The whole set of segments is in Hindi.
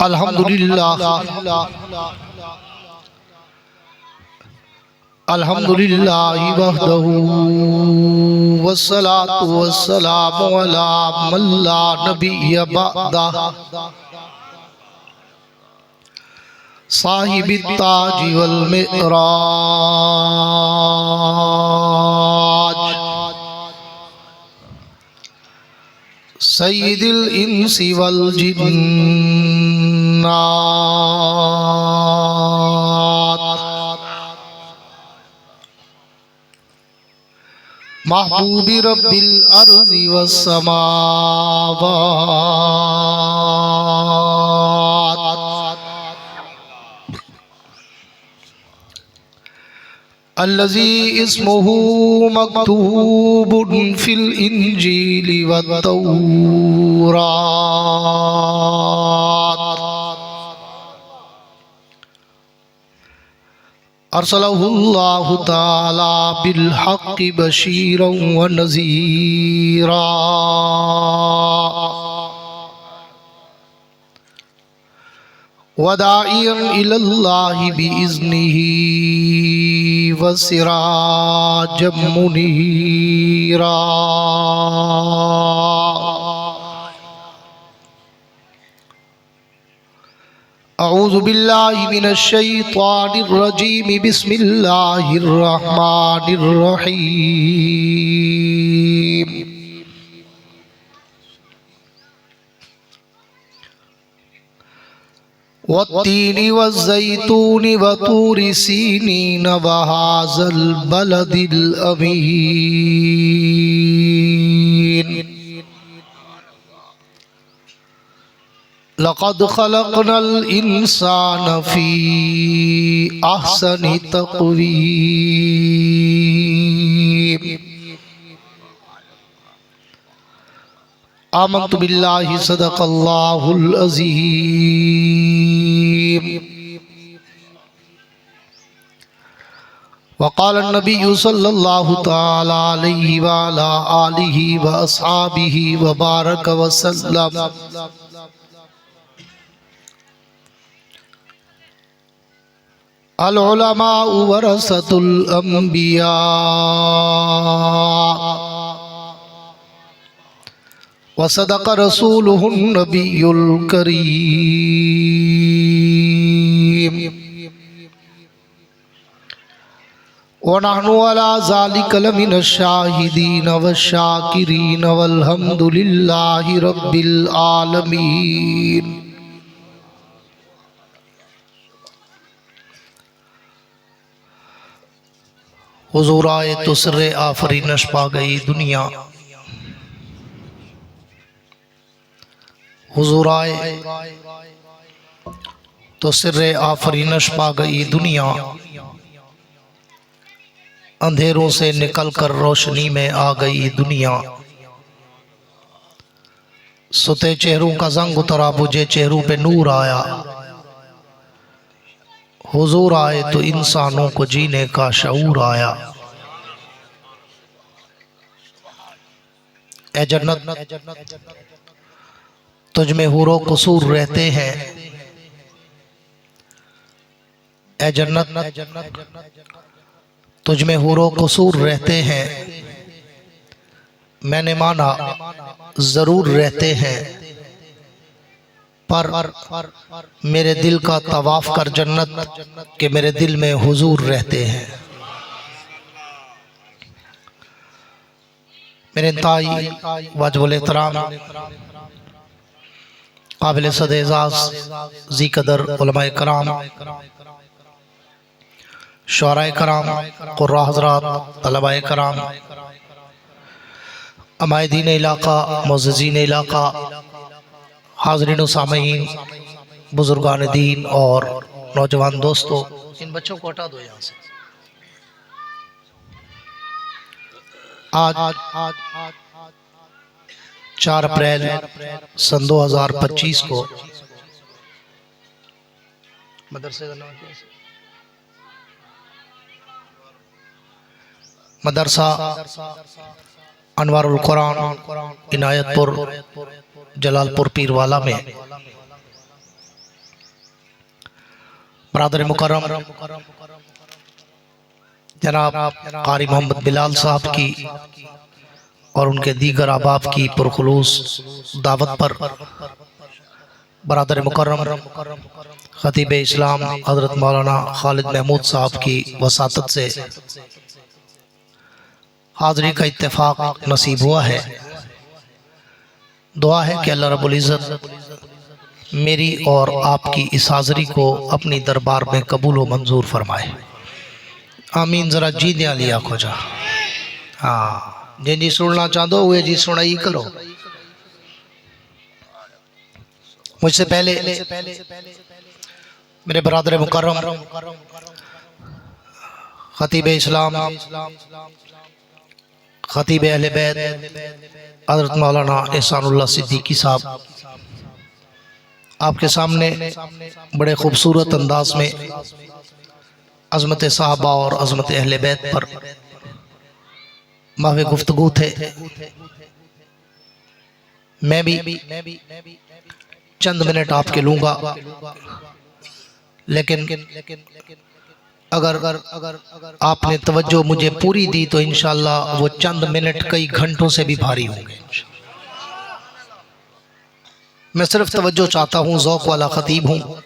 अल्हम्दुलिल्लाह अल्हम्दुलिल्लाहि वहदहू वस्सलातु वस्सलामु अला मन ला नबिय्य बअदह साहिबित ताज वल मिअराज सय्यिदिल इंसी वल जिन्नात महबूबी रब्बिल अर्ज़ि वस समावात अल्लज़ी इस्मुहु मक्तूबुन फिल इंजीलि वत्तौरात अरसलहुल्लाहु ताला बिल हक़्क़ि बशीरन व नज़ीरा वदाइयन इलल्लाहि बिइज़्निही व सिराजम मुनीरा अऊज़ु बिल्लाहि मिनश शैतानिर रजीम बिस्मिल्लाहिर रहमानिर रहीम वत्तीनि वज़्ज़ैतूनि वतूरि सीनीन वहाज़ल बलदिल अमीन लक़द ख़लक़नल इंसान फ़ी अहसनि तक़वीम आमन्तु बिल्लाहि सदक़ल्लाहुल अज़ीम वक़ाल नबिय्यु सल्लल्लाहु तआला अलैहि व अला आलिहि व अस्हाबिहि व बारक व सल्लम अल उलमा वरसतुल अंबिया व सदक़ रसूलुहुन नबियुल करीम व नहनु अला ज़ालिका लमिनश शाहिदीन वश्शाकिरीन वल्हम्दुलिल्लाहि रब्बिल आलमीन। हुज़ूर आए तो सिर्रे आफरीनश पा गई दुनिया, हुज़ूर आए तो सिर्रे आफरीनश पा गई दुनिया, अंधेरों से निकलकर रोशनी में आ गई दुनिया। सुते चेहरों का जंग उतरा, बुझे चेहरों पे नूर आया। हुजूर आए तो इंसानों को जीने का शऊर आया। ए जन्नत तुझ में हुरो कसूर रहते हैं, ए जन्नत तुझ में हुरो कसूर रहते हैं। मैंने माना जरूर रहते हैं, पर मेरे दिल का तवाफ कर जन्नत के मेरे दिल में हुजूर रहते हैं। मेरे इंतहाई वाजिबुल एहतराम काबिल सद-ए-एज़ाज़ ज़ी कदर उलमाए कराम, शुअराए कराम, क़ुर्रा हज़रात, तलबाए कराम, अमायदीन इलाका, मुअज़्ज़िज़ीन इलाका, हाज़रीन व सामईन, बुजुर्गान दीन और नौजवान दोस्तों, इन बच्चों को हटा दो यहाँ से। आज 4 अप्रैल सन 2025 को मदरसे का नाम क्या है? मदरसा अनवारुल कुरान इनायतपुर जलालपुर पीरवाला में बरादर मुकर्रम जनाब कारी मोहम्मद बिलाल साहब की और उनके दीगर अहबाब की पुरखुलूस दावत पर बरादर मुकर्रम खतीब इस्लाम हज़रत मौलाना खालिद महमूद साहब की वसातत से हाज़री का इत्तेफाक नसीब हुआ है। दुआ है कि अल्लाह रब्बुल इज़्ज़त मेरी और आपकी इस हाज़री को अपनी दरबार में कबूल व मंजूर फरमाए। आमीन। ज़रा जी दिया लिया खोजा। हाँ जी जी सुनना चाहते हुए जी सुनाई करो। मुझसे पहले मेरे बरादर मुकर्रम खतीब इस्लाम खतीब अहले बैत हज़रत मौलाना एहसानुल्लाह सिद्दीकी साहब आपके सामने बड़े खूबसूरत अंदाज में अज़मत साहबा और अज़मत अहले बैत पर महवे गुफ्तगू थे। मैं भी चंद मिनट आपके लूँगा, लेकिन अगर आपने तवज्जो मुझे पूरी दी तो इंशाअल्लाह वो चंद मिनट कई घंटों से भी भारी होंगे। मैं सिर्फ तवज्जो चाहता हूँ, ज़ौक़ वाला ख़तीब हूँ।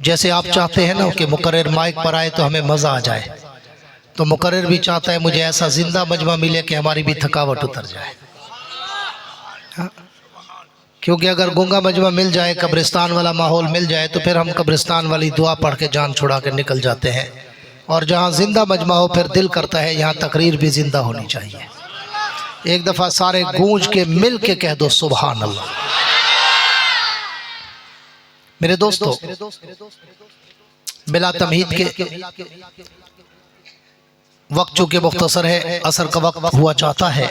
जैसे आप चाहते हैं ना कि मुकर्रर माइक पर आए तो हमें मज़ा आ जाए, तो मुकर्रर भी चाहता है मुझे ऐसा जिंदा मजमा मिले कि हमारी भी थकावट उतर जाए। हाँ? क्योंकि अगर गूंगा मजमा मिल जाए, कब्रिस्तान वाला माहौल मिल जाए, तो फिर हम कब्रिस्तान वाली दुआ पढ़ के जान छुड़ा के निकल जाते हैं। और जहाँ जिंदा मजमा हो फिर दिल करता है यहाँ तकरीर भी जिंदा होनी चाहिए। एक दफ़ा सारे गूंज के मिल के कह दो सुभान अल्लाह। मेरे दोस्तों, बिला तमहीद के वक्त चूँकि मुख्तसर है, असर का वक्त हुआ चाहता है।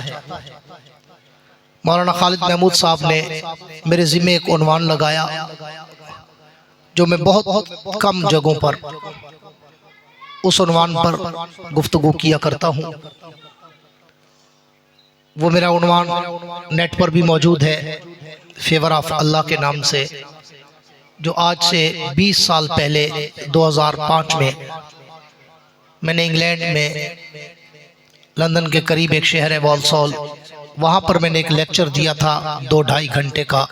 मौलाना खालिद महमूद साहब ने मेरे ज़िम्मे एक उन्वान लगाया जो मैं बहुत कम जगहों पर उस उन्वान पर गुफ्तगू किया करता हूँ। वो मेरा उन्वान नेट पर भी मौजूद है, फेवर ऑफ अल्लाह के नाम से, जो आज से 20 साल पहले 2005 में मैंने इंग्लैंड में लंदन के करीब एक शहर है वॉल्सॉल, वहाँ पर मैंने एक लेक्चर दिया था 2-2.5 घंटे का,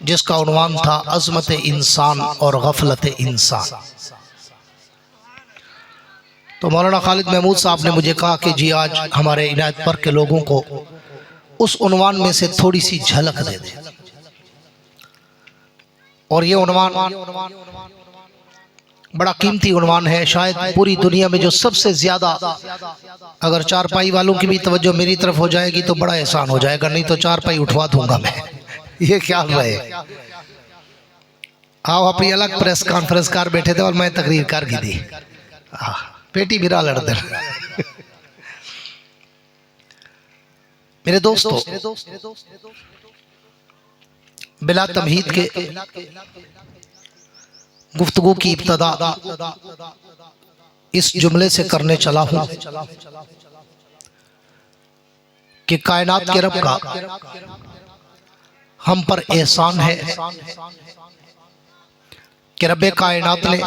जिसका उन्वान था अज़मत इंसान और गफलत इंसान। तो मौलाना खालिद महमूद साहब ने मुझे कहा कि जी आज हमारे इनायत पर के लोगों को उस उन्वान में से थोड़ी सी झलक दे दे। और ये उन्वान बड़ा कीमती उन्वान है। शायद पूरी दुनिया में जो सबसे ज़्यादा, अगर चारपाई वालों की भी तवज्जो मेरी तरफ हो जाएगी तो बड़ा एहसान हो जाएगा, नहीं तो चारपाई उठवा दूंगा मैं। ये ख्याल रहे। आओ अपनी अलग प्रेस कॉन्फ्रेंस कार बैठे थे और मैं तकरीर कार की थी। पेटी बिरा लड़ते। मेरे दोस्तों, बिला तमहीद के गुफ्तगू की इब्तदा इस जुमले से करने चला हूं कि कायनात के रब का हम पर एहसान है कि रब्बे कायनात ने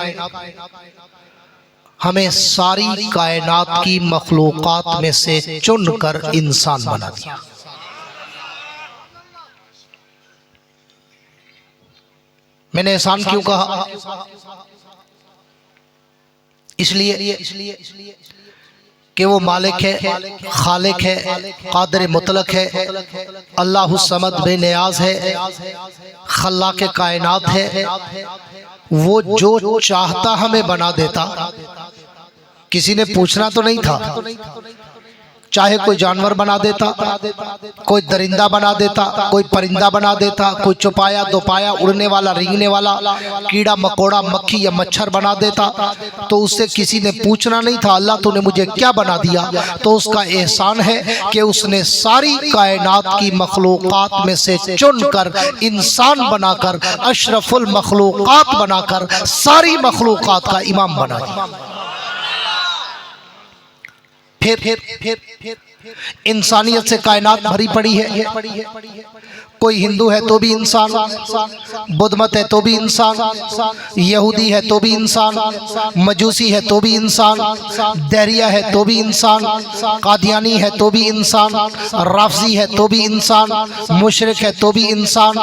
हमें सारी कायनात की मखलूकात में से चुनकर इंसान बना दिया। मैंने एहसान क्यों कहा? इसलिए कि वो मालिक है, खालिक है, कादिर मुतलक है, अल्लाहु समद बेनियाज है, खल्लाक कायनात है। वो जो चाहता हमें बना देता, किसी ने पूछना तो नहीं था। चाहे कोई जानवर बना देता, कोई दरिंदा बना देता, कोई परिंदा बना देता, कोई चौपाया दोपाया उड़ने वाला रेंगने वाला कीड़ा मकोड़ा मक्खी या मच्छर बना देता, तो उससे किसी ने पूछना नहीं था अल्लाह तूने मुझे क्या बना दिया। तो उसका एहसान है कि उसने सारी कायनात की मखलूकात में से चुनकर इंसान बनाकर, अशरफुल मखलूकात बनाकर सारी मखलूकात का इमाम बना दिया। फिर इंसानियत से कायनात भरी पड़ी है। कोई हिंदू है तो भी इंसान, बुद्ध मत है तो भी इंसान, यहूदी है तो भी इंसान, मजूसी है तो भी इंसान, दहरिया है तो भी इंसान, कादियानी है तो भी इंसान, राफजी है तो भी इंसान, मुशरिक है तो भी इंसान,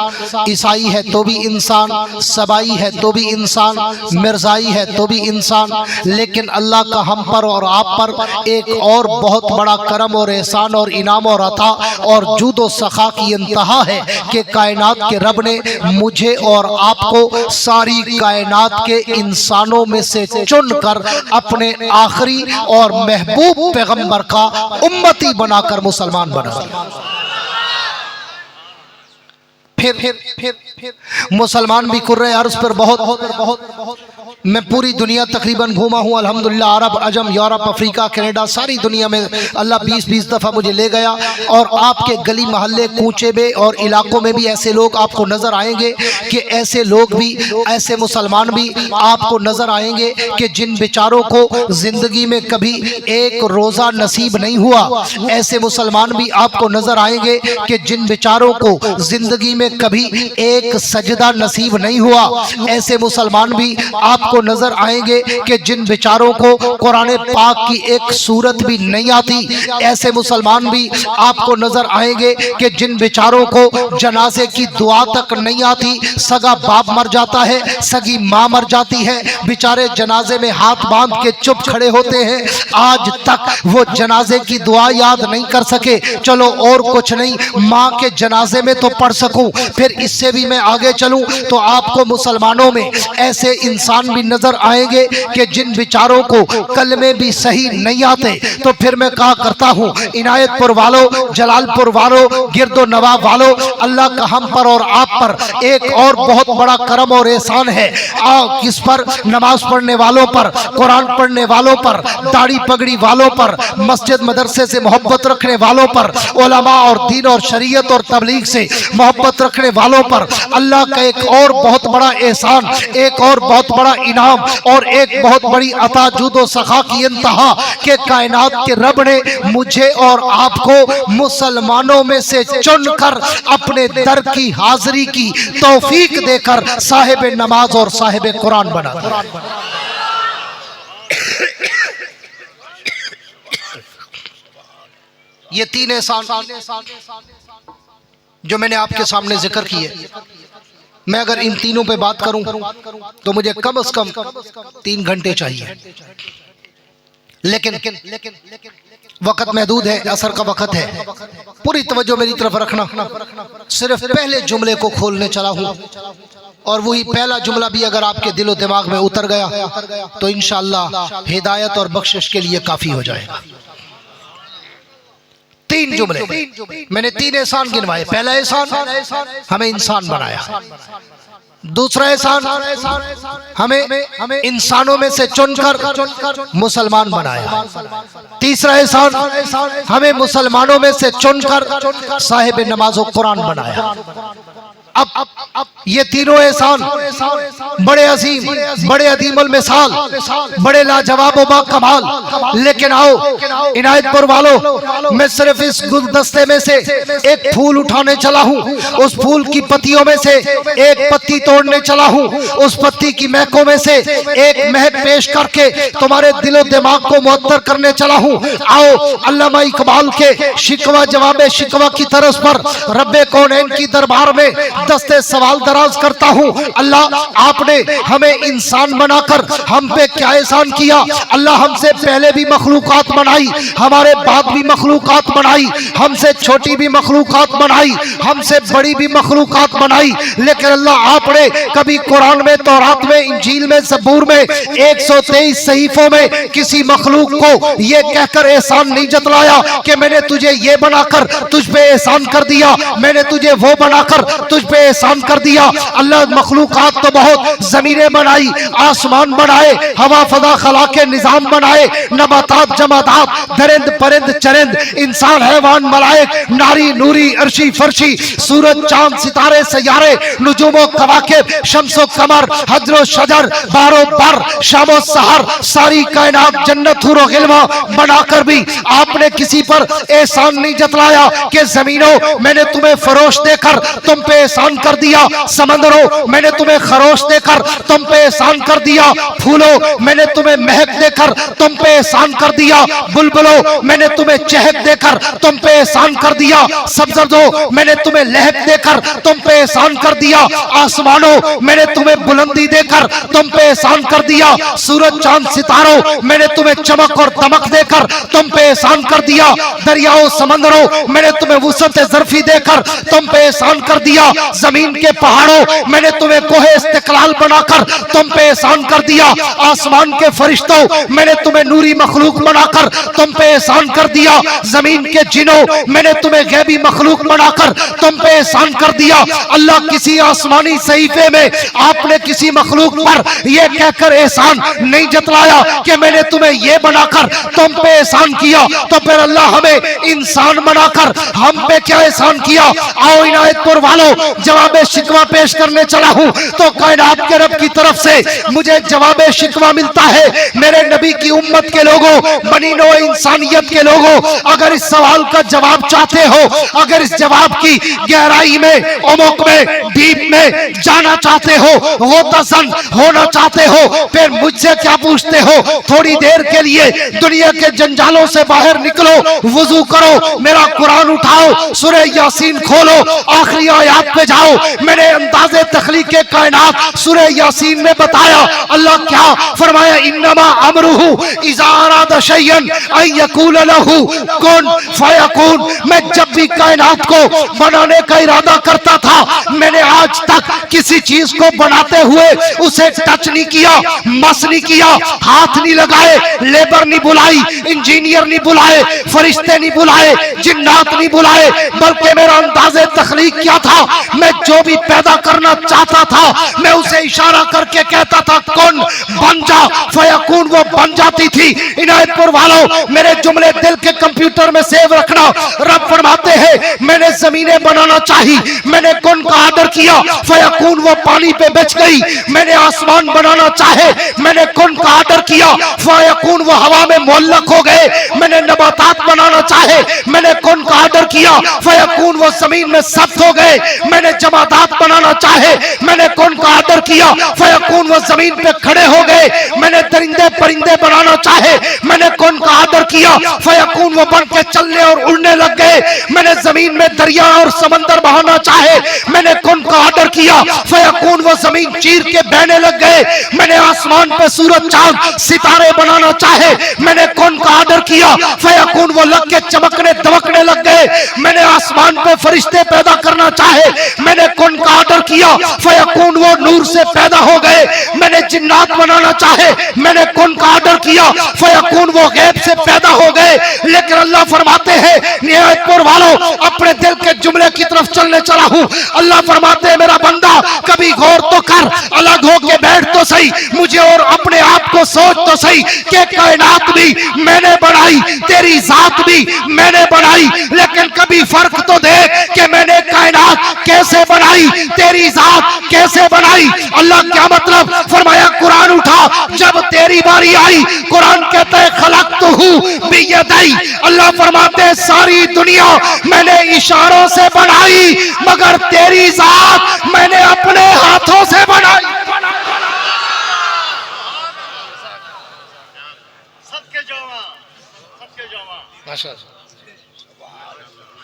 ईसाई है तो भी इंसान, सबाई है तो भी इंसान, मिर्जाई है तो भी इंसान। लेकिन अल्लाह का हम पर और आप पर एक और बहुत बड़ा करम और एहसान और इनाम और अता और जूदो सखा की इंतहा है कि कायनात के रब ने मुझे और आपको सारी कायनात के इंसानों में से चुनकर अपने आखिरी और महबूब पैगंबर का उम्मती बनाकर मुसलमान बना। फिर मुसलमान भी कुर्रे अर्ज पर बहुत मैं पूरी दुनिया तकरीबन घूमा हूँ अल्हम्दुलिल्लाह। अरब, अजम, यूरोप, अफ्रीका, कनाडा, सारी दुनिया में अल्लाह 20-20 दफ़ा मुझे ले गया। और आपके गली मोहल्ले कूचे में और इलाकों में भी ऐसे लोग आपको नज़र आएंगे कि ऐसे लोग भी, ऐसे मुसलमान भी आपको नज़र आएंगे कि जिन बेचारों को ज़िंदगी में कभी एक रोज़ा नसीब नहीं हुआ। ऐसे मुसलमान भी आपको नज़र आएंगे कि जिन बेचारों को ज़िंदगी में कभी एक सजदा नसीब नहीं हुआ। ऐसे मुसलमान भी आपको नजर आएंगे कि जिन बेचारों को कुरान पाक की एक सूरत भी नहीं आती। ऐसे मुसलमान भी आपको नजर आएंगे कि जिन बेचारों को जनाजे की दुआ तक नहीं आती। सगा बाप मर जाता है, सगी माँ मर जाती है, बेचारे जनाजे में हाथ बांध के चुप खड़े होते हैं। आज तक वो जनाजे की दुआ याद नहीं कर सके। चलो और कुछ नहीं, माँ के जनाजे में तो पढ़ सकूं। फिर इससे भी मैं आगे चलूं तो आपको मुसलमानों में ऐसे इंसान भी नजर आएंगे कि जिन बेचारों को कलमे भी सही नहीं आते। तो फिर मैं कहा करता हूँ, इनायतपुर वालों, जलालपुर वालों, गिरदो नवाब वालों, अल्लाह का हम पर और आप पर एक और बहुत बड़ा करम और एहसान है। किस पर? नमाज पढ़ने वालों पर, कुरान पढ़ने वालों पर, दाढ़ी पगड़ी वालों पर, मस्जिद मदरसे से मोहब्बत रखने वालों पर, उलमा और दीन और शरीयत और तबलीग से मोहब्बत रखने वालों पर अल्लाह का एक और बहुत बड़ा एहसान, एक और बहुत बड़ा इनाम और एक बहुत बड़ी अता जूदो सखा की इंतहा के कायनात के रब ने मुझे और आपको मुसलमानों में से चुनकर अपने दर की हाजिरी की तौफीक देकर साहिब नमाज और साहिब कुरान बना। ये तीन एहसान जो मैंने आपके सामने जिक्र किए, मैं अगर इन तीनों पे बात करूं तो मुझे कम से कम 3 घंटे चाहिए। लेकिन वक्त महदूद है, असर का वक्त है। पूरी तवज्जो मेरी तरफ रखना। सिर्फ पहले जुमले को खोलने चला हूं और वही पहला जुमला भी अगर आपके दिलो दिमाग में उतर गया तो इंशाअल्लाह हिदायत और बख्शिश के लिए काफी हो जाएगा। 3 जुमले मैंने 3 एहसान गिनवाए। पहला एहसान हमें इंसान बनाया, दूसरा एहसान हमें इंसानों में से चुनकर मुसलमान बनाया, तीसरा एहसान हमें मुसलमानों में से चुनकर साहिब नमाज और कुरान बनाया। अब ये तीनों एहसान बड़े अजीम, बड़े अदीमुल मिसाल, बड़े लाजवाब व बाकमाल। लेकिन आओ इनायतपुर वालों, मैं सिर्फ इस गुलदस्ते में से एक फूल उठाने चला हूँ। उस फूल की पत्तियों में से एक पत्ती तोड़ने चला हूँ। उस पत्ती की महकों में से एक महक पेश करके तुम्हारे दिलो दिमाग को मुअत्तर करने चला हूँ। आओ अल्लामा इकबाल के शिकवा जवाब शिकवा की तरस पर रब्बे कौनैन की दरबार में दस्ते सवाल दराज करता हूँ। अल्लाह, आपने हमें इंसान बनाकर हम पे क्या एहसान किया। अल्लाह, हमसे पहले भी मखलूकात बनाई, हमारे बाद भी मखलूकात बनाई, हमसे छोटी भी मखलूकात बनाई, हमसे बड़ी भी मखलूकात बनाई। लेकिन अल्लाह, आपने कभी कुरान में, तौरात में, इंजील में, ज़बूर में 123 सहीफों में किसी मखलूक को ये कहकर एहसान नहीं जतलाया कि मैंने तुझे ये बनाकर तुझ पे एहसान कर दिया, मैंने तुझे वो बनाकर तुझ पे एहसान कर दिया। दिया। अल्लाह मखलूकात तो बहुत, जमीनें बनाई, आसमान बनाए, हवा फदा खला के निजाम बनाए, नबातात जमादात, दरिंद परिंद चरिंद, इंसान हैवान मलाइक, नारी नूरी, अर्शी फर्शी, सूरज चांद सितारे सयारे, नुजुमो कवाकिब, शम्सो कमर, हजरो शजर, बारो बर, शामो सहर, सारी कायनात जन्नत हुरो गिल्मा बनाकर भी आपने किसी पर एहसान नहीं जतलाया कि जमीनों मैंने तुम्हें फरोश देकर तुम पे एहसान कर दिया, समंदरों मैंने तुम्हें खरोश देकर तुम पे एहसान कर दिया, फूलों मैंने तुम्हें महक देकर तुम पे एहसान कर दिया, बुलबुलों मैंने तुम्हें चहक देकर तुम पे एहसान कर दिया, सब्ज़दों मैंने तुम्हें लहक देकर तुम पे एहसान कर दिया, आसमानों मैंने तुम्हें बुलंदी देकर तुम पे एहसान कर दिया, सूरज चांद सितारों मैंने तुम्हें चमक और दमक देकर तुम पे एहसान कर दिया, दरियाओं समंदरों मैंने तुम्हें वुसअत ज़र्फी देकर तुम पे एहसान कर दिया, जमीन के पहाड़ों मैंने तुम्हें कोहे इस्तिकलाल बनाकर तुम पे एहसान कर दिया, आसमान के फरिश्तों मैंने तुम्हें नूरी मखलूक बनाकर तुम पे एहसान कर दिया, जमीन के जिनों मैंने तुम्हें गैबी मखलूक बनाकर तुम पे एहसान कर दिया। अल्लाह किसी आसमानी सहीफे में आपने किसी मखलूक पर यह कहकर एहसान नहीं जतलाया कि मैंने तुम्हें यह बनाकर तुम पे एहसान किया, तो फिर अल्लाह हमें इंसान बनाकर हम पे क्या एहसान किया। आओ इनायतपुर वालों, जवाब शिकवा पेश करने चला हूं तो कायनात के रब की तरफ से मुझे जवाब शिकवा मिलता है। मेरे नबी की उम्मत के लोगों, बनी नौ इंसानियत के लोगों, अगर इस सवाल का जवाब चाहते हो, अगर इस जवाब की गहराई में, उमुक में, डीप में जाना चाहते हो, वो तसन होना चाहते हो, फिर मुझसे क्या पूछते हो। थोड़ी देर के लिए दुनिया के जंजालों से बाहर निकलो, वुजू करो, मेरा कुरान उठाओ, सूरह यासीन खोलो, आखिरी आयत पे जाओ। मैंने अंदाज़े तख्लीक के कायनात सूरह यासीन में बताया, अल्लाह क्या फरमाया, इन्नमा अमरुहु इज़ा अरादा शैयन अन यकूल लहू कुन फयकून। मैं जब भी कायनात को बनाने का इरादा करता था, मैंने आज तक किसी चीज को बनाते हुए उसे टच नहीं किया, मस नहीं किया, हाथ नहीं लगाए, लेबर नहीं बुलाई, इंजीनियर नहीं बुलाए, फरिश्ते नहीं बुलाए, जिन्नात नहीं बुलाए, बल्कि मेरा अंदाज़े तख्लीक क्या था, मैं जो भी पैदा करना चाहता था मैं उसे इशारा करके कहता था कौन बन जा, फयकून वो बन जाती थी। इनायतपुर वालों, मेरे जुमले दिल के कंप्यूटर में सेव रखना। रब फरमाते हैं मैंने जमीनें बनाना चाही, मैंने कौन का आदर किया, फयकून वो पानी पे बिछ गई। मैंने आसमान बनाना चाहे, मैंने कौन का आदर किया, फयकून वो हवा में मुअल्लक हो गए। मैंने नबातात बनाना चाहे, मैंने कौन का आदर किया, फयकून वो जमीन में सख्त हो गए। मैंने जमादात बनाना चाहे, मैंने कौन का आदर किया, फयकून वो जमीन पे खड़े हो गए। मैंने दरिंदे परिंदे बनाना चाहे, मैंने कौन का आदर किया, फयकून वो बन के चलने और उड़ने लग गए। मैंने जमीन में दरिया और समंदर बहाना चाहे, मैंने कौन का आदर किया, फयकून वो जमीन चीर के बहने लग गए। मैंने आसमान पे सूरज चांद सितारे बनाना चाहे, मैंने कौन का आदर किया, फयकून वो लग के चमकने दमकने लग गए। मैंने आसमान पे फरिश्ते पैदा करना चाहे, मैंने कौन का आदर किया, फयकून वो नूर से पैदा हो गए। मैंने जिन्नात बनाना चाहे, मैंने कौन का आदर किया, फयकून वो गैब से पैदा हो गए। लेकिन अल्लाह फरमाते हैं, नियायतपुर वालों, अपने दिल के जुमले की तरफ चलने चला हूं। अल्लाह फरमाते हैं मेरा बंदा कभी गौर तो कर, अलग हो के बैठ तो सही, मुझे और अपने आप को सोच तो सही कि कायनात भी मैंने बनाई, तेरी जात भी मैंने बनाई, लेकिन कभी फर्क तो देख कि मैंने कायनात कैसे बनाई, तेरी जात कैसे बनाई। अल्लाह क्या मतलब फरमाया, कुरान उठा, जब तेरी बारी आई, कुरान कहता है खलक़तुहु बियदी। अल्लाह फरमाते हैं सारी दुनिया मैंने इशारों से बनाई, मगर तेरी जात मैंने अपने हाथों से बनाई।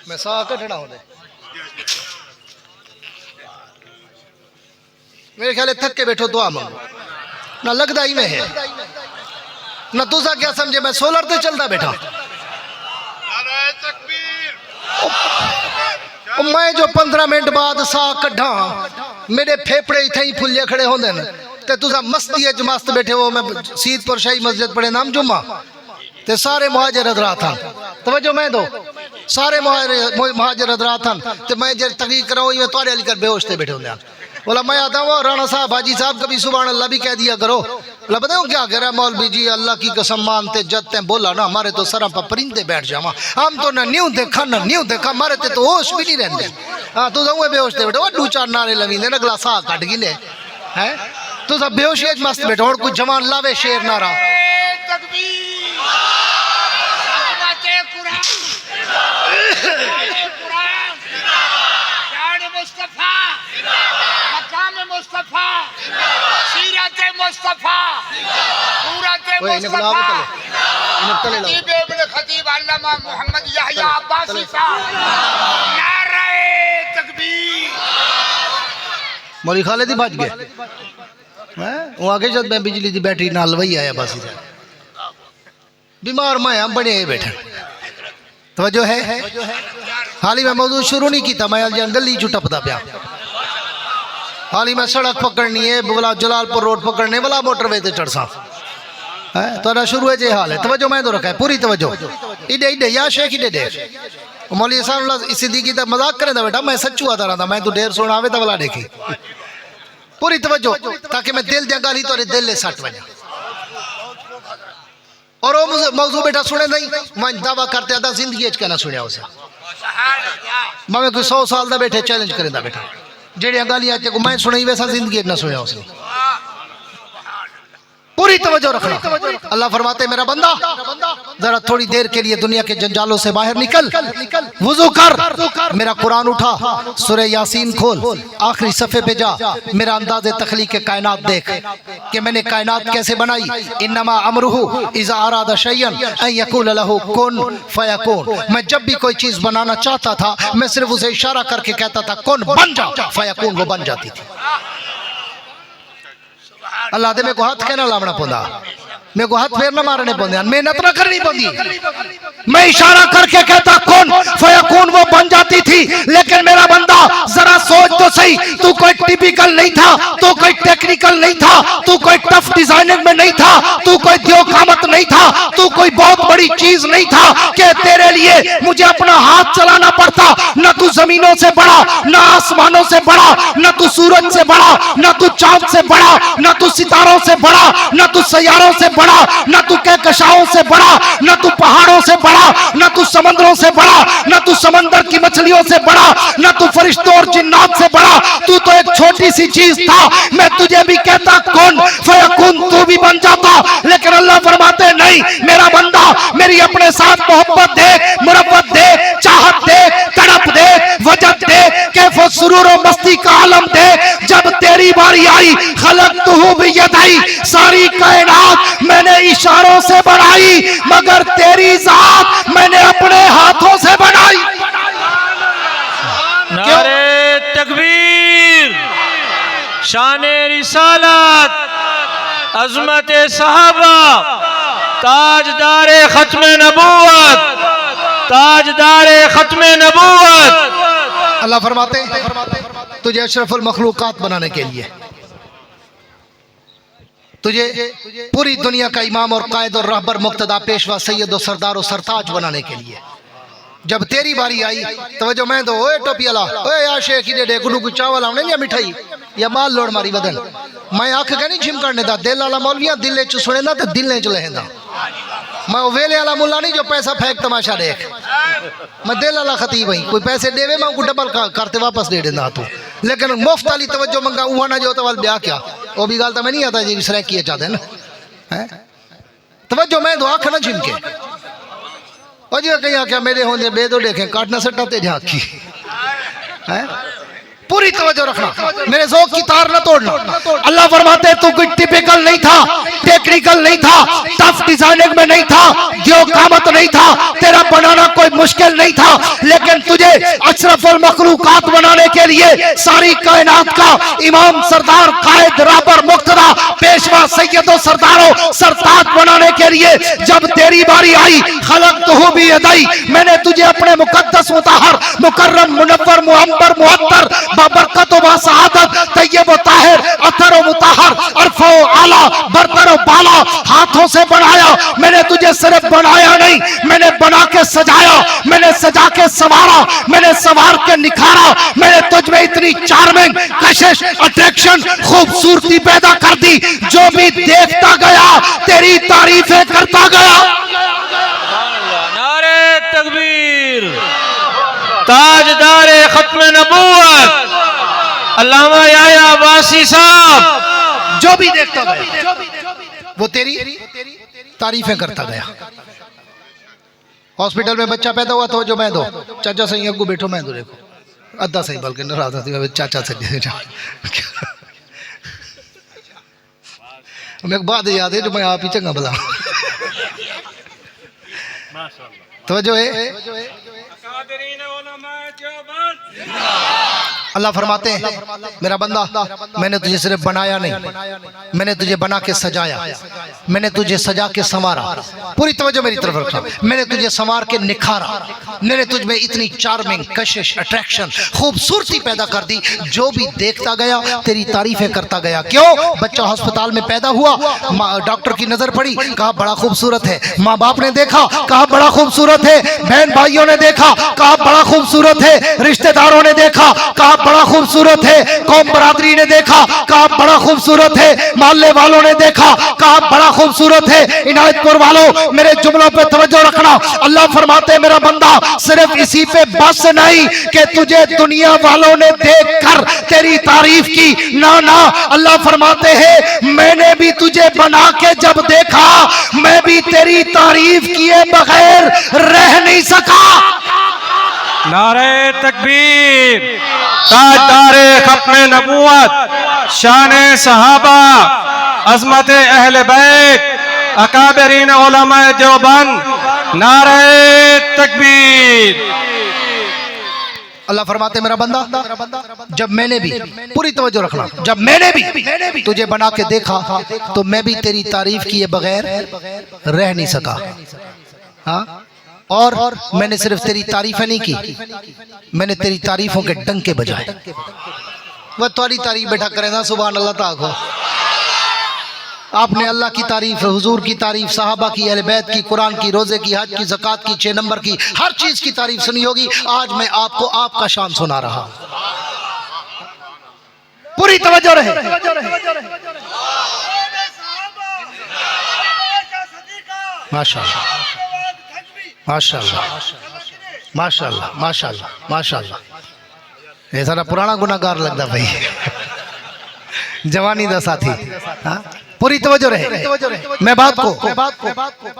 मैं सा कटना होने मेरे ख्याल थक के बैठो, दुआ मांगो ना, लगदा ही में है ना। तुझा क्या समझे, मैं सोलर ते चलता बैठा। मैं जो 15 मिनट बाद सा कढ़ा, मेरे फेफड़े इथे ही फुल्ले खड़े होंदे न, ते तुझा मस्ती च मस्त बैठे हो। मैं सीदपुर शाही मस्जिद पढ़े नाम जुम्मा, ते सारे मुहाजिर हजरात हन, तवज्जो मैं दो, सारे मुहाजिर हजरात हन, ते मैं जे तकरीर कराऊं ये तोड़े अली कर बेहोश ते बैठे होंदे। बोला मैं आता हूँ राणा साहब हाजी साहब कभी सुभान अल्लाह भी कह दिया करो। बोला बताओ क्या कह रहा है मौलवी जी, अल्लाह की कसम मानते जतते बोला ना हमारे तो सर पर परिंदे बैठ जावा, हम तो ना न्यू देखा ना न्यू देखा, हमारे ते तो होश भी नहीं रहते। हाँ तू तो बेहोश थे बेटा, वो दो चार नारे लवींदे ना गलासा कट गई ने हैं, तू सब बेहोशी मस्त बैठो और कुछ जवान लावे शेर नारा। मौली खालिद बच गए वो आगे जब मैं बिजली की बैटरी नाल वही आया बस बीमार मैं बने बैठे। तवज्जो है हाल ही मैं मौजूद शुरू नहीं किया, मैं गली चू टपदा पिया। हाल ही मैं सड़क पकड़नी है बोला जलालपुर रोड पकड़ने वाला मोटरवे ते चढ़ सा है तो शुरू है जे हाल है। तवज्जो मैं तो रखा है पूरी तवज्जो इडे इडे या शेख इडे डेर मौली साहब सिद्दीकी का मजाक करे बेटा, मैं सच्चू आता रहा मैं तो डेर सुनावे तो वाला देखी पूरी तवज्जो ताकि मैं दिल दिया गाली तो दिल ले सट वजा और वो मौजू बेटा सुने नहीं मैं दावा करते आता जिंदगी कहना सुनिया उसे मैं कोई 100 साल का बैठे चैलेंज करेंदा बेटा जेड़िया गालियां को मैं सुनी वैसा जिंदगी ना सुनिया उसने। पूरी तवज्जो रखना। अल्लाह फरमाते मेरा बंदा जरा थोड़ी देर के लिए दुनिया के जंजालों से बाहर निकल, वुजू कर, मेरा कुरान उठा, सूरह यासीन खोल, आखिरी सफ़े पे जा, मेरा अंदाज़े तख्लीक़ कायनात देख कि मैंने कायनात कैसे बनाई। इन्नमा अमरुहु इज़ा अरादा शैयन अन यक़ूल लहू कुन फयकून। मैं जब भी कोई चीज़ बनाना चाहता था मैं सिर्फ उसे इशारा करके कहता था कुन बन जा, फयकून वो बन जाती थी। अल्लाह दे मेरे को हाथ कहना लावना पौंदा, मेरे को हाथ फेर ना मारने पौंदे, मेहनत ना करनी पौंदी। मैं इशारा करके कहता कौन फयकून वो बन जाती थी। लेकिन मेरा बंदा जरा सोच तो सही, तू कोई टिपिकल नहीं था, तू कोई टेक्निकल नहीं था, तू कोई टफ डिजाइनिंग में नहीं था, तू कोई दियोकामत नहीं था, तू कोई बहुत बड़ी चीज नहीं था कि तेरे लिए मुझे अपना हाथ चलाना पड़ता। न तू जमीनों से बड़ा, न आसमानों से बड़ा, न तू सूरज से बड़ा, न तू चांद से बड़ा, न तू सितारों से बड़ा, न तू सैयारों से बड़ा, न तू कहकशाओं से बड़ा, न तू पहाड़ों से बड़ा, न तू समंदरों से बड़ा, न तू समंदर की मछलियों से बड़ा, न तू फरिश्तों और जिन्नात से बड़ा। तू तो एक छोटी सी चीज था। मैं तुझे भी कहता कौन फयकून तू भी बन जाता। लेकिन अल्लाह फरमाते नहीं, मेरा बंदा मेरी अपने साथ मोहब्बत दे, मुरब्बत दे, चाहत दे, तड़प दे, वजद दे, कैफ सुरूर और मस्ती का आलम दे। जब तेरी बारी आई खलक़तुहु बियदी, सारी कायनात मैंने इशारों से बनाई, मगर तेरी जात मैंने अपने हाथों से बनाई। नारे तकबीर, शाने रिसालत, अज़मत सहाबा, ताजदारे खत्मे नबूवत, ताजदारे खत्मे नबूवत। अल्लाह फरमाते तुझे अशरफुल मखलूकात बनाने के लिए, तुझे पूरी दुनिया का इमाम और कायद और रहबर मुक्तदा पेशवा सैयद और सरदार और सरताज बनाने के लिए जब तेरी बारी आई तो जो मैं तो ओए टोपियाला ओए या शेख ही दे गुडू को चावल आने या मिठाई या माल लोड मारी बदन मैं आंख के नहीं झिम करने दा दिल वाला मौलविया दिल च सुने ना तो दिल च लहेंदा। मैं वेले वाला मुल्ला नहीं जो पैसा फेंक तमाशा देख, मैं दिल वाला खतीब हई, कोई पैसे देवे मैं उनको डबल करते वापस दे देना तू। लेकिन मुफ्त वाली तवज्जो मंगा उहा ना जो तो वाल ब्याह क्या वो भी गाल तो मैं नहीं आता जी विसरा किए चाहते ना हैं तवज्जो मैं तो आंख ना झिम के और जी कहीं आख्या मेरे होंगे बेदो देखे काटना सट्टा ते झांकी है। पूरी तवज्जो रखना, मेरे ज़ौक़ की तार न तोड़ना। अल्लाह फरमाते तू कोई टिपिकल नहीं था, टेक्निकल नहीं था, टफ डिजाइनिंग में नहीं था, दियोकामत नहीं था, तेरा बनाना कोई मुश्किल नहीं था। लेकिन तुझे अशरफुल मखलूकात बनाने के लिए सारी कायनात का इमाम सरदार कायद रहबर मुक्तदा पेशवा सैयदों सरदारों सरताज बनाने के लिए जब तेरी बारी आई खलक़तुहु बियदी, मैंने तुझे अपने मुकद्दस मुताहर मुकर्रम मुनव्वर मुअम्बर मुअत्तर बबरकत व सआदत तय्यब व ताहिर अतर व मुताहर अरफा व आला बरतर व बाला हाथों से बनाया। मैंने तुझे सिर्फ बनाया नहीं, मैंने बना के सजाया, मैंने सजा के संवारा, मैंने संवार के निखारा, मैंने तुझ में इतनी चार्मिंग, कशिश, अट्रैक्शन, खूबसूरती पैदा कर दी, जो भी देखता गया तेरी तारीफें करता गया। नारे तकबीर। ताजदारे खत्म नबूवत अल्लामा याया अब्बासी साहब, जो भी देखता गया वो तेरी तारीफें करता गया। हॉस्पिटल में बच्चा पैदा हुआ तो जो मैं दो चाचा सही अगू बैठो मैं दो देखो अद्धा सही बल्कि नाराज थी चाचा से मैं बात याद है जो मैं आप ही चंगा भला तो जो है अल्लाह फरमाते हैं मेरा बंदा मैंने तुझे सिर्फ बनाया नहीं, मैंने तुझे बना के सजाया, मैंने तुझे सजा के संवारा, पूरी तवज्जो मेरी तरफ रखा, मैंने तुझे संवार के निखारा, मैंने तुझ में इतनी चार्मिंग, कशिश, अट्रैक्शन, खूबसूरती पैदा कर दी, जो भी देखता गया तेरी तारीफें करता गया। क्यों? बच्चा अस्पताल में पैदा हुआ, डॉक्टर की नजर पड़ी, कहा बड़ा खूबसूरत है, माँ बाप ने देखा, कहा बड़ा खूबसूरत है, बहन भाइयों ने देखा, कहा बड़ा खूबसूरत है, रिश्तेदारों ने देखा, कहा बड़ा खूबसूरत है, कौम बरादरी ने देखा, कहा बड़ा खूबसूरत है, मोहल्ले वालों ने देखा, कहा बड़ा खूबसूरत है। इनायतपुर वालों मेरे जुमलों पे तवज्जो रखना, अल्लाह फरमाते मेरा बंदा सिर्फ इसी पे बस नहीं कि तुझे दुनिया वालों ने देखकर तेरी तारीफ की, ना ना, अल्लाह फरमाते हैं मैंने भी तुझे बना के जब देखा मैं भी तेरी तारीफ किए बगैर रह नहीं सका। नारे तकबीर। ताजदारे खत्म नबूवत, शाने सहाबा, अजमत अहले बैत, अकाबरीन उलमा देवबंद, नारे तकबीर। अल्लाह फरमाते मेरा बंदा जब मैंने भी, पूरी तवज्जो रखना, जब मैंने भी तुझे बना के देखा तो मैं भी तेरी तारीफ किए बगैर रह नहीं सका। हाँ, और मैंने सिर्फ तेरी तारीफें नहीं की, मैंने तेरी तारीफों के डंके बजाए। वह तुम्हारी तारीफ बैठा करे ना, सुभान अल्लाह ताको। आपने अल्लाह की तारीफ, हुजूर की तारीफ, सहाबा की, अहले बैत की, कुरान की, रोजे की, हज की, ज़कात की, 6 नंबर की, हर चीज की तारीफ सुनी होगी। आज मैं आपको आपका शान सुना रहा, पूरी तवज्जो रहे। माशाअल्लाह माशाअल्लाह माशाअल्लाह माशाअल्लाह माशाअल्लाह। ये सारा पुराना गुनाहगार लगता भाई, जवानी दा साथी। हाँ, पूरी तवज्जो रहे। मैं बात को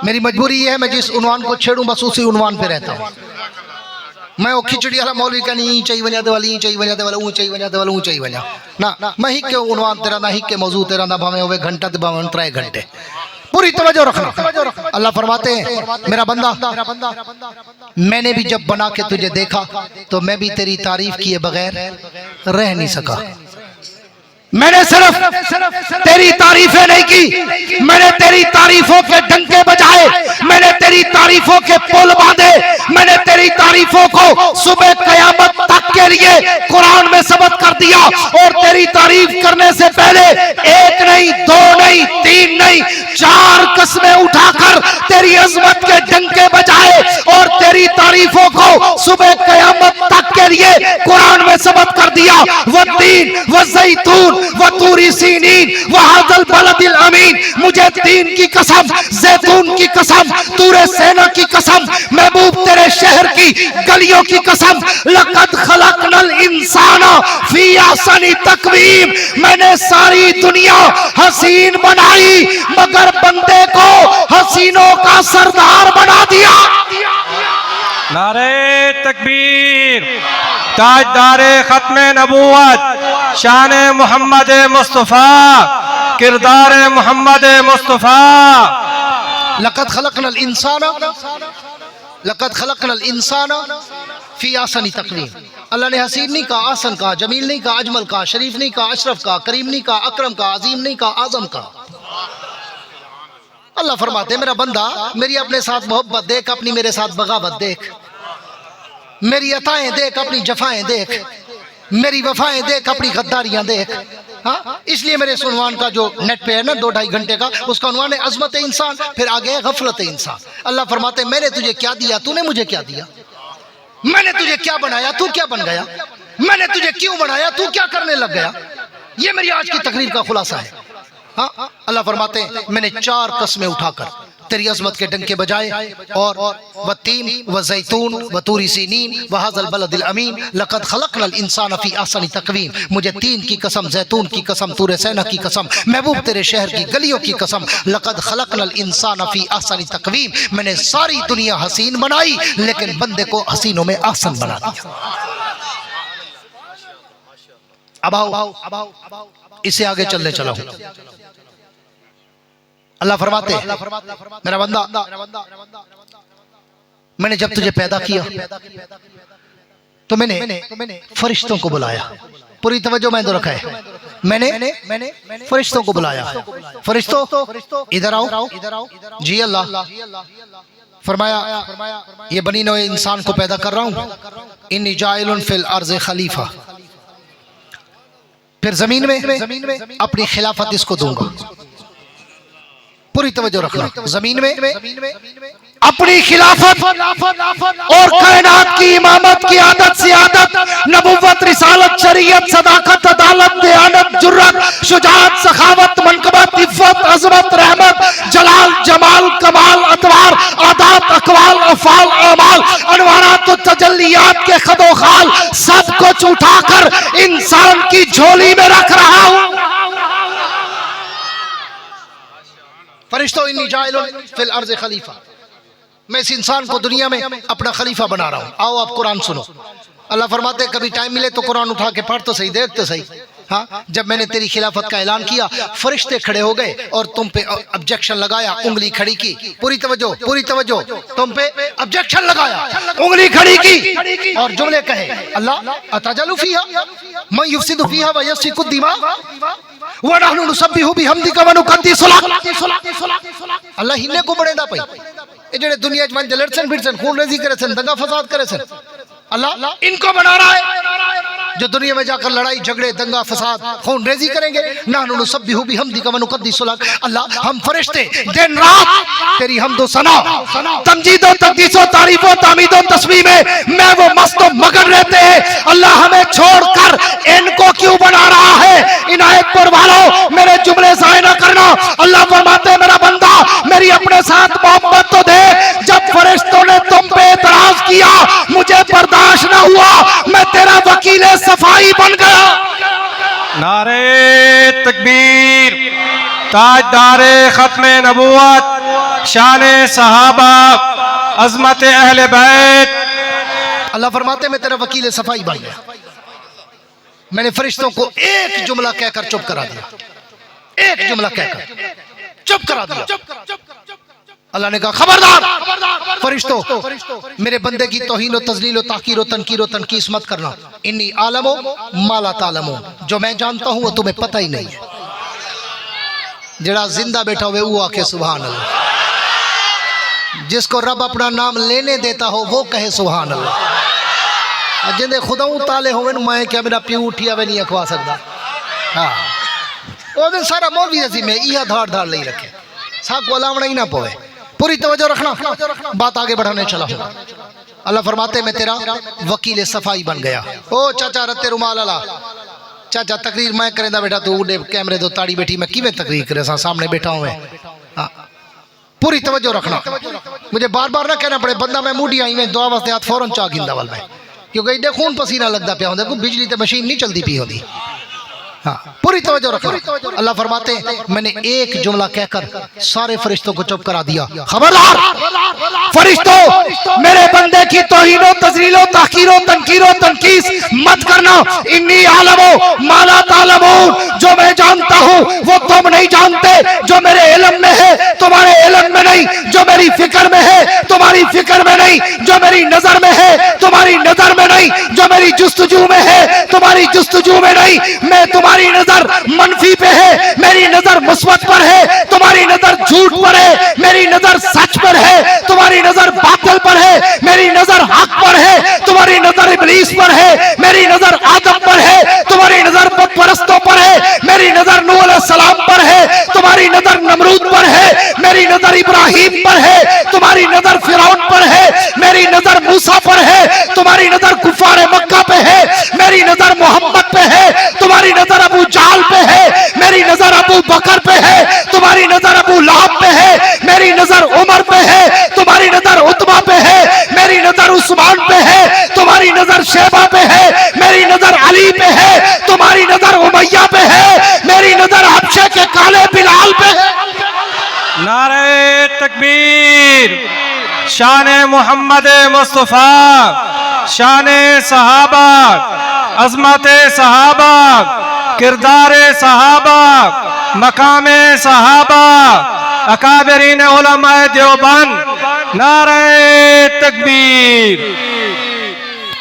मेरी मजबूरी ये है, मैं जिस उन्वान को छेड़ूं बस उसी उन्वान पे रहता हूँ। मैं वो खिचड़ी वाला मौलवी का नहीं चाहिए वजाते वाली चाहिए वजाते वाला ऊँ चाहिए वजाते वाला ऊँ चाहिए वजा ना, मैं ही के उन्वान तेरा ना, ही के मौजू तेरा ना, भावे हुए घंटा ते भावे 3 घंटे। पूरी तवज्जो रखना। अल्लाह फरमाते हैं मेरा बंदा मैंने भी जब बना के तुझे देखा तो मैं भी तेरी तारीफ किए बगैर रह नहीं सका। मैंने सिर्फ तेरी तारीफें नहीं की, मैंने तेरी तारीफों के डंके बजाए, मैंने तेरी तारीफों के पुल बांधे, मैंने तेरी तारीफों को सुबह कयामत तक के लिए कुरान में सबत कर दिया। और तेरी तारीफ करने से पहले 1 नहीं 2 नहीं 3 नहीं 4 कस्में उठाकर तेरी अजमत के डंके बजाए और तेरी तारीफों को सुबह कयामत तक के लिए कुरान में सबत कर दिया। वत्तीन वज़ैतून वतूरी सीनीन वहादल बलदिल अमीन, मुझे तीन की कसम, जैतून की कसम, तूरे सेना की कसम, महबूब तेरे शहर की गलियों की कसम, लक़द खलक़नल इंसाना फी अहसनी तक़वीम, मैंने सारी दुनिया हसीन बनाई मगर बंदे को हसीनों का सरदार बना दिया। नारे तकबीर। ताजदारे खत्म नबूवत, शान मोहम्मद मुस्तफ़ा, किरदार मोहम्मद मुस्तफ़ा। लक़द खलक़नल इंसाना, लक़द खलक़नल इंसाना फी अहसनी तक़वीम। अल्लाह ने हसीन नहीं कहा, आसन कहा, जमील नहीं कहा, अजमल कहा, शरीफ नहीं कहा, अशरफ कहा, करीम नहीं कहा, अकरम कहा, अजीम नहीं कहा, आजम कहा। अल्लाह फरमाते मेरा बंदा मेरी अपने साथ मोहब्बत देख, अपनी मेरे साथ बगावत देख, मेरी अताएं देख, अपनी जफाएं देख, मेरी वफाएं देख, अपनी गद्दारियां देख। हाँ, इसलिए मेरे सुनवान का जो नेट पे है ना 2-2.5 घंटे का, उसका उन्वान है अजमत इंसान, फिर आगे है गफलत इंसान। अल्लाह फरमाते मैंने तुझे क्या दिया, तूने मुझे क्या दिया। मैंने तुझे क्या बनाया, तू क्या बन गया? मैंने तुझे क्यों बनाया, तू क्या करने लग गया? ये मेरी आज की तकरीर का खुलासा है। हाँ, अल्लाह फरमाते हैं मैंने 4 कस्में उठाकर तेरी अजमत के डंके बजाए और वतीन व जैतून व तूरी सीनीन व हाज़ल बलदिल अमीन लक़द खलक़नल इंसान फी अहसनी तक़वीम। मुझे 3 की कसम, जैतून की कसम, तूरे सैना की कसम, महबूब तेरे शहर की गलियों की कसम, लक़द खलक़नल इंसान फी अहसनी तक़वीम। मैंने सारी दुनिया हसीन बनाई लेकिन बंदे को हसीनों में आसन बना दिया। अब आओ इससे आगे चलने चला हूं। अल्लाह फरमाते मेरा बंदा, मैंने जब तुझे पैदा किया तो मैंने फरिश्तों को बुलाया। पूरी तवज्जो मैं तो रखा है। मैंने फरिश्तों को बुलाया। फरिश्तों इधर आओ। जी अल्लाह। फरमाया ये बनी नौ इंसान को पैदा कर रहा हूं, इन्नी जाइलुन फिल अर्ज़ खलीफा। फिर जमीन में अपनी खिलाफत इसको दूंगा। पूरी तवज्जो रखना। जमीन में अपनी खिलाफत और कायनात की इमामत की आदत से आदत, नबुव्वत, रिसालत, शरीयत, सदाकत, अदालत, दयानत, जुर्रत, शुजाअत, सखावत, मनकबत, इफ़्फ़त, अज़मत, रहमत, जलाल, जमाल, कमाल, अतवार, आदात, अक़वाल, अफ़आल, अमाल, अनवारात, तजल्लियात के खदो खाल सब कुछ उठाकर इंसान की झोली में रख रहा हूं। फरिश्तों इन्नी जाइलुन फिल अर्ज़ खलीफा। मैं इस इंसान को दुनिया में अपना खलीफा बना रहा हूं। आओ आप कुरान सुनो। अल्लाह फरमाते कभी टाइम मिले तो कुरान उठा के पढ़ तो सही, देख तो सही। हाँ, जब मैंने तेरी खिलाफत का ऐलान किया फरिश्ते खड़े हो गए और तुम पे ऑब्जेक्शन लगाया, उंगली खड़ी की। पूरी तवज्जो, तुम पे ऑब्जेक्शन लगाया, उंगली खड़ी की और जुमले कहे अल्लाह अतजलु फीहा मन युफसिदु फीहा व यस्फिकु दिमा व नहनु नुसब्बिहु बिहम्दिका व नुक़द्दिसु लक। अल्लाह हिन्ने को बड़ेदा पई ए जेड़े दुनिया च मन लड़सन फिरसन, खून रेजी करे सन, दंगा फसाद करे सन, अल्लाह इनको बना रहा है जो दुनिया में जाकर लड़ाई झगड़े, दंगा फसाद, खून रेजी करेंगे। नहनु नुसब्बिहु बिहम्दिका व नुक़द्दिसु लक। अल्लाह हम फरिश्ते दिन रात तेरी हम्दो सना, तमजीदो, तक़दीसो, तारीफो, तामीदो, तस्बीह में मैं वो मस्त मगन रहते हैं। अल्लाह हमें छोड़कर इनको क्यों बना रहा है? इनायतपुर वालों मेरे जुमले ज़ाय न करना। अल्लाह फरमाते मेरा बंदा मेरी अपने साथ मोहब्बत तो दे। जब फरिश्तों ने तुम पे एतराज किया मुझे बर्दाश्त न हुआ, मैं तेरा वकील सफाई बन गया। नारे तकबीर, ताजदारे खत्मे नबूवत, शाने सहाबा, अजमत अहले बैत। अल्लाह फरमाते मैं तेरा वकील सफाई बन गया। मैंने फरिश्तों को एक जुमला कहकर चुप करा दिया। एक जुमला कहकर चुप करा दिया। अल्लाह ने कहा खबरदार फरिश्तों मेरे बंदे की तौहीन व तज़लील व ताक़ीर व तनकीर व तनकीस मत करना। इन्नी आलमो माला तालमो, जो मैं जानता हूं वो तुम्हें पता ही नहीं है। जड़ा जिंदा बैठा हुए वो आके सुभान अल्लाह। जिसको रब अपना नाम लेने देता हो वो कहे सुभान अल्लाह। जिंदे खुदा ताले होवे मैं क्या मेरा प्यू उठिया वे नहीं अखवा सकता। हाँ वो दिन सारा मौलवी अजी में इहा धाड़ धाड़ नहीं रखे, साक अलावना ही ना पवे। पूरी तवज्जो रखना, बात आगे बढ़ाने चला हूं। अल्लाह फरमाते मैं तेरा वकील सफाई बन गया। ओ चाचा रत्ते रुमाल अला चाचा तकरीर मैं करेंदा बेटा, तू उड़े कैमरे दो ताड़ी बैठी मैं किवें तकरीर करे सा सामने बैठा हूं मैं। पूरी तवज्जो रखना, मुझे बार बार ना कहना पड़े। बंदा मैं मूडी आई मैं दुआ वास्ते हाथ फौरन चा गिंदा वाल मैं, क्योंकि इधर खून पसीना लगता पिया होंदा, कोई बिजली ते मशीन नहीं चलती पी होंदी। हाँ पूरी तवज्जो रखना। अल्लाह फरमाते मैंने एक जुमला कहकर सारे फरिश्तों को चुप करा दिया। खबरदार फरिश्तों मेरे बंदे की तौहीनो, तज़लीलो, ताक़ीरो, तनकीरो, तनकीस मत करना। इन्नी आलमो माला तालमून, जो मैं जानता हूँ वो तुम नहीं जानते। जो मेरे इल्म में है तुम्हारे इल्म में नहीं, जो मेरी फिक्र में है तुम्हारी फिक्र में नहीं, जो मेरी नजर में है तुम्हारी नजर में नहीं, जो मेरी जुस्तजू में है तुम्हारी जुस्तजू में नहीं। मैं तुम्हारी नजर मनफी पे है, मेरी नजर मुस्बत पर है, तुम्हारी नजर झूठ पर है, मेरी नजर सच पर है, तुम्हारी नजर बातिल पर है, मेरी नजर हक पर है, तुम्हारी नजर इब्लीस पर है, मेरी नजर आदम पर है, तुम्हारी नजर बदपरस्तों पर है, मेरी नजर नूह अलैहिस्सलाम पर है, तुम्हारी नजर नमरूद पर है, मेरी नजर इब्राहिम पर है, तुम्हारी नजर फिरौन पर है, मेरी नजर मूसा पर है, तुम्हारी नजर कुफार मक्का पे है, मेरी नजर मोहम्मद पे है। तुम्हारी नजर अबू जाल पे है, मेरी नजर अबू बकर पे है। तुम्हारी नजर अबू लहब पे है, मेरी नजर उमर पे है। तुम्हारी नजर उतबा पे है, मेरी नजर उस्मान पे है। तुम्हारी नजर शेबा पे है, मेरी नजर अली पे है। तुम्हारी नजर उमैया पे है, मेरी नजर हबशे के काले बिलाल पे है। नारे तकबीर, शान मोहम्मद मुस्तफ़ा, शान सहाबा, अजमत सहाबा, किरदार सहाबा, मकाम सहाबा, अकाबरीन उलमाए देवबंद। नारे तकबीर।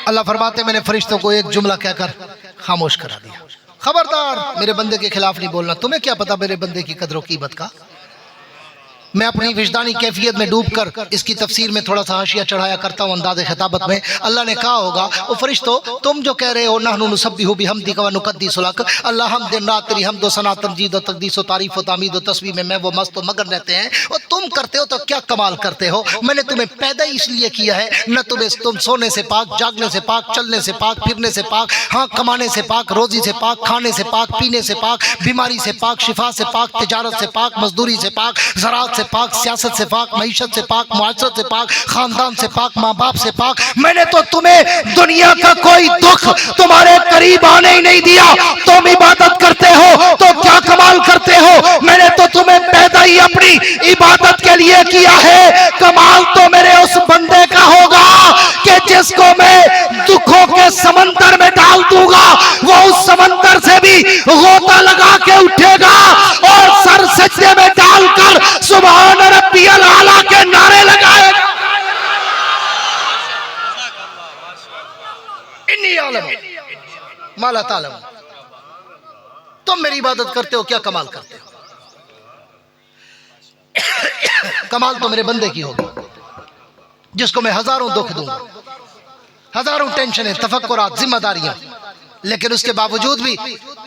अल्लाह फरमाते मैंने फरिश्तों को एक जुमला कहकर खामोश करा दिया, खबरदार मेरे बंदे के खिलाफ नहीं बोलना। तुम्हें क्या पता मेरे बंदे की कदर व कीमत का। मैं अपनी विजदानी कैफियत में डूबकर इसकी तफसीर में थोड़ा सा हाशिया चढ़ाया करता हूँ अंदाज़े खिताबत में। अल्लाह ने कहा होगा ओ फरिश्तों, तुम जो कह रहे हो नहनु नुसब्बिहु बिहम्दिका व नुक़द्दिसु लक, अल्लाह हम दिन रात तेरी हम्द व सना तमजीद व तक़दीस व तारीफ़ व तामीद व तस्बीह में मैं वो मस्त व मगन रहते हैं। और तुम करते हो तो क्या कमाल करते हो। मैंने तुम्हें पैदा इसलिए किया है, न तुम सोने से पाक, जागने से पाक, चलने से पाक, फिरने से पाक, हाँ कमाने से पाक, रोजी से पाक, खाने से पाक, पीने से पाक, बीमारी से पाक, शिफा से पाक, तिजारत से पाक, मजदूरी से पाक, ज़राअत से पाक, सियासत से पाक, मईशत से पाक, मुआशरत से पाक, खानदान से पाक, माँ बाप से पाक। मैंने तो तुम्हें दुनिया का कोई दुख तुम्हारे करीब आने ही नहीं दिया। तुम इबादत करते हो तो क्या कमाल करते हो। मैंने तो तुम्हें पैदा ही अपनी इबादत के लिए किया है। कमाल तो मेरे उस बंदे का होगा कि जिसको मैं दुखों के समंदर में डाल दूंगा, वो उस समंदर से भी गोता लगा के उठेगा और सर सजदे में डालकर सुभान रब्बियल आला के नारे लगाएगा। इन्नी आलम माला तालम। तुम मेरी इबादत करते हो, क्या कमाल करते हो। कमाल तो मेरे बंदे की होगी जिसको मैं हजारों दुख दूंगा, हजारों टेंशन, तफक्कुरात, जिम्मेदारियां, लेकिन उसके बावजूद भी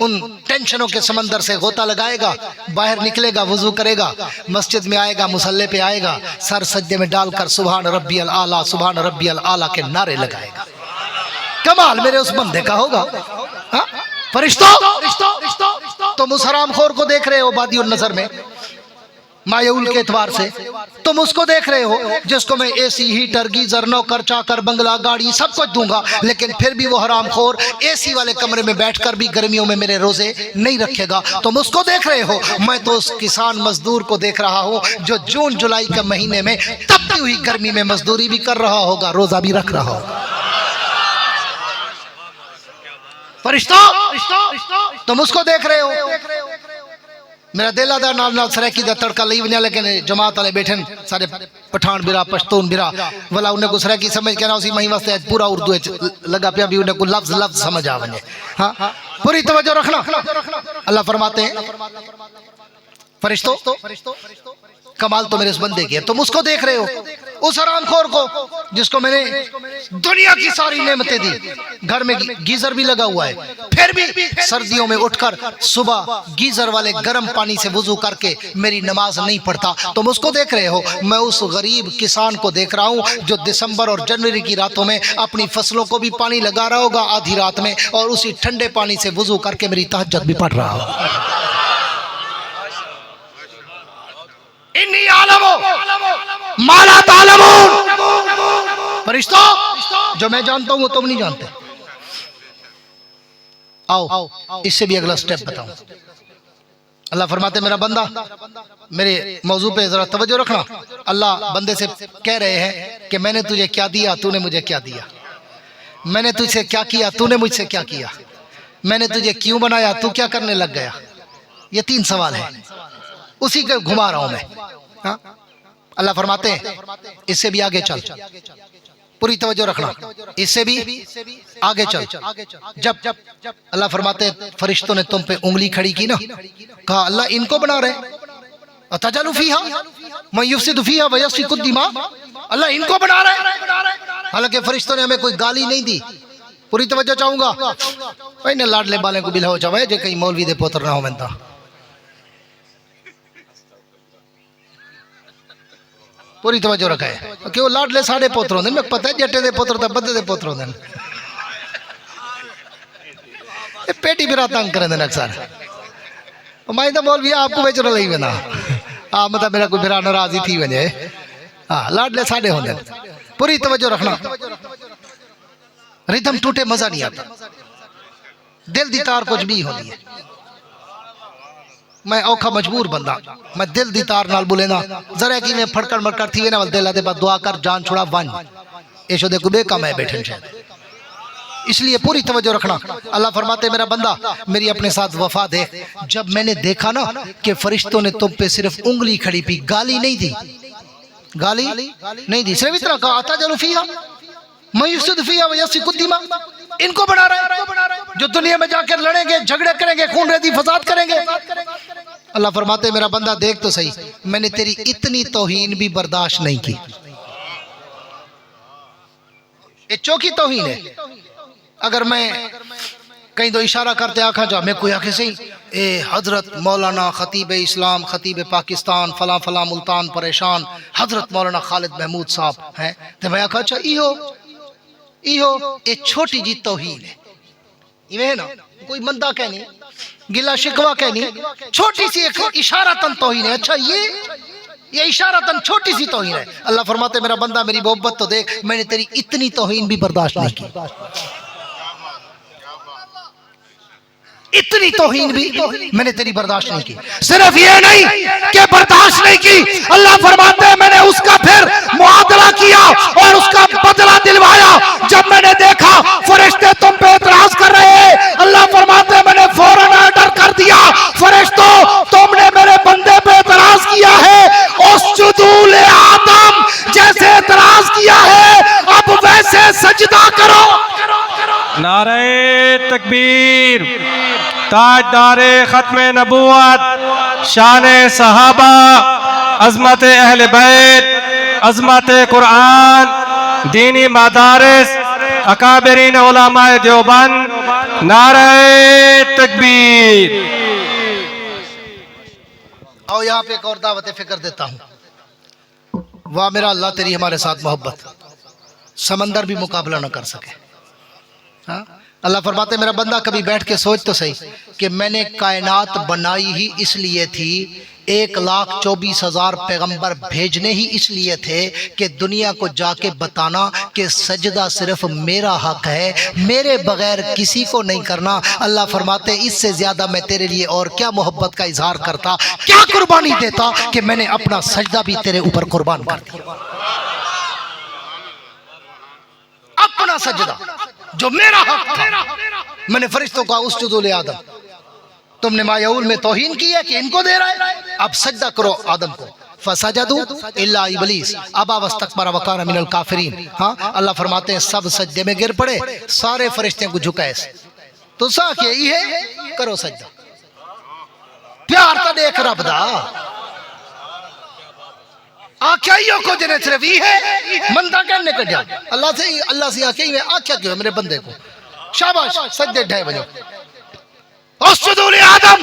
उन टेंशनों के समंदर से गोता लगाएगा, बाहर निकलेगा, वजू करेगा, मस्जिद में आएगा, मुसल्ले पे आएगा, सर सज्जे में डालकर सुभान रब्बियल आला, सुभान रब्बियल आला के नारे लगाएगा। कमाल मेरे उस बंदे का होगा। हाँ? फरिश्तों, तुम उस हरामखोर को देख रहे हो बादी उन नजर में, मायूल के एतबार से तुम उसको देख रहे हो जिसको मैं एसी, हीटर, गीजर, नौकर चाकर, बंगला, गाड़ी सब कुछ दूंगा, लेकिन फिर भी वो हरामखोर एसी वाले कमरे में बैठकर भी गर्मियों में मेरे रोजे नहीं रखेगा। तुम उसको देख रहे हो, मैं तो उस किसान मजदूर को देख रहा हूं जो जून जुलाई के महीने में तपती हुई गर्मी में मजदूरी भी कर रहा होगा, रोजा भी रख रहा होगा। फरिश्तों, तुम उसको देख रहे हो। मेरा दिल आदा नाल नाल सराकी दा तड़का लई वन्या, लेकिन जमात वाले बैठे सारे पठान बिरा, पश्तून बिरा वाला, उन्हें को सराकी समझ के ना उसी मही वास्ते पूरा उर्दू लगा पिया भी उन्हें को लफ्ज लफ्ज समझ आ वने। हाँ, पूरी तवज्जो रखना। अल्लाह फरमाते हैं फरिश्तों, कमाल तो मेरे इस बंदे की है। तुम उसको देख रहे हो, उस हरामखोर को जिसको मैंने दुनिया की सारी नेमतें दी, घर में गीजर भी लगा हुआ है, फिर भी सर्दियों में उठकर सुबह गीजर वाले गर्म पानी से वुजू करके मेरी नमाज नहीं पढ़ता। तुम उसको देख रहे हो। मैं उस गरीब किसान को देख रहा हूँ जो दिसंबर और जनवरी की रातों में अपनी फसलों को भी पानी लगा रहा होगा आधी रात में, और उसी ठंडे पानी से वुजू करके मेरी तहज्जुद भी पढ़ रहा होगा। इन्नी आलमो माला तालमून। फरिश्तों, जो मैं जानता हूं वो तुम नहीं जानते। आओ इससे भी अगला स्टेप बताऊं। अल्लाह फरमाते मेरा बंदा, मेरे मौजू पे जरा तवज्जो रखना। अल्लाह बंदे से कह रहे हैं कि मैंने तुझे क्या दिया, तूने मुझे क्या दिया। मैंने तुझसे क्या किया, तूने मुझसे क्या किया। मैंने तुझे क्यों बनाया, तू क्या करने लग गया। ये 3 सवाल है, उसी के घुमा रहा हूं मैं। हाँ? अल्लाह फरमाते हैं इससे भी आगे चल, पूरी तवज्जो रखना, इससे भी आगे चल। जब अल्लाह फरमाते हैं फरिश्तों ने तुम पे उंगली खड़ी की ना, कहा अल्लाह इनको बना रहे, अतजलु फीहा मा युफसिदु फीहा व यस्फिकु दिमा, अल्लाह इनको बना रहे। हालांकि फरिश्तों ने हमें कोई गाली नहीं दी। पूरी तवज्जो चाहूंगा भाई ने लाडले बाले को बिलाओ चाहे जो कहीं मौलवी दे पुत्र ना हो। मैं पूरी तवज्जो रखा है कि वो लाडले साढ़े पुत्र होंगे, मैं पता है जट्टे दे पुत्र तो बंदे दे पुत्र होंगे, पेटी बिरा तंग करें अक्सर। मैं तो बोल भी आपको बेच रहा ही ना, हाँ मतलब मेरा कोई बिरा नाराजी थी वजह, हाँ लाडले साढ़े होंगे। पूरी तवज्जो रखना, रिदम टूटे मजा नहीं आता, दिल दी तार कुछ भी होती है। मैं औखा मजबूर बंदा, मैं दिल दी तार नाल बोले ना जरा कि मैं फड़कड़ मड़कड़ थी ना दिल दे बाद दुआ कर जान छुड़ा वन ऐशो दे कुबे का मैं बैठे शायद, इसलिए पूरी तवज्जो रखना। अल्लाह फरमाते मेरा बंदा मेरी अपने साथ वफा दे। जब मैंने देखा ना कि फरिश्तों ने तुम पे सिर्फ उंगली खड़ी पी, गाली नहीं दी, गाली नहीं दी, सिर्फ इतना कहा आता जलूफिया मयूसुदफिया वयसिकुद्दीमा, इनको बना रहा है जो दुनिया में जाकर लड़ेंगे, झगड़े करेंगे, खून रेजी फसाद करेंगे। अल्लाह फरमाते मेरा बंदा देख तो सही, मैंने तेरी इतनी तौहीन भी बर्दाश्त नहीं की। ये चौकी तौहीन है। अगर मैं कहीं तो इशारा करते आखा जा मैं कोई आखे सही ए हजरत मौलाना खतीब इस्लाम खतीब पाकिस्तान फला फला मुल्तान परेशान हजरत मौलाना खालिद महमूद साहब हैं, तो मैं आखा अच्छा इहो ये छोटी जी तौहीन है, इवें ना कोई मंदा कहनी गिला शिकवा कहनी, छोटी सी एक इशारतन तौहीन है। अच्छा ये इशारतन छोटी सी तौहीन है। अल्लाह फरमाते मेरा बंदा मेरी मोहब्बत तो देख, मैंने तेरी इतनी तौहीन भी बर्दाश्त नहीं की, इतनी तौहीन भी मैंने तेरी बर्दाश्त नहीं की। सिर्फ ये नहीं कि बर्दाश्त नहीं की, अल्लाह फरमाते हैं मैंने उसका फिर मुआदला किया और उसका बदला दिलवाया। जब मैंने देखा फरिश्ते तुम पे एतराज कर रहे हैं, अल्लाह फरमाते हैं मैंने फौरन ऑर्डर कर दिया, फरिश्तों तुमने मेरे बंदे पे एतराज किया है, उसजुदू ले आदम जैसे एतराज किया है अब वैसे सजदा करो। नारे तकबीर, ताजदारे खत्म नबूवत, शाने सहाबा, अजमत अहले बैत, अजमत कुरान, दीनी मदारिस, अकाबरीन उलमाए देवबंद, नारे तकबीर। आओ यहाँ पे एक और दावत फिक्र देता हूँ। वाह मेरा अल्लाह तेरी हमारे साथ मोहब्बत, समंदर भी मुकाबला न कर सके। हाँ? अल्लाह फरमाते मेरा बंदा कभी बैठ के सोच तो सही कि मैंने कायनात बनाई ही इसलिए थी, 1,24,000 पैगंबर भेजने ही इसलिए थे कि दुनिया को जाके बताना कि सजदा सिर्फ मेरा हक है, मेरे बगैर किसी को नहीं करना। अल्लाह फरमाते इससे ज्यादा मैं तेरे लिए और क्या मोहब्बत का इजहार करता, क्या कुर्बानी देता कि मैंने अपना सजदा भी तेरे ऊपर कुर्बान कर दिया। अपना सजदा जो मेरा हक था, मैंने फरिश्तों का उसजुदू ले आदम, तुमने मायाउल में तौहीन की है कि इनको दे रहा है, अब सजदा करो आदम को। फसजदू इल्ला इब्लीस अबा वस्तकबरा व काना मिनल काफिरीन। हाँ अल्लाह फरमाते हैं सब सजदे में गिर पड़े, सारे फरिश्ते को झुकाए तो सा के ये करो सजदा। प्यार तो देख रब दा आख्याइयों को जने सिर्फ ये है मंदा कहने का जा अल्लाह से आख्या ही आख्या क्यों मेरे बंदे को शाबाश सजदे ढाई बजो उसजुदू ले आदम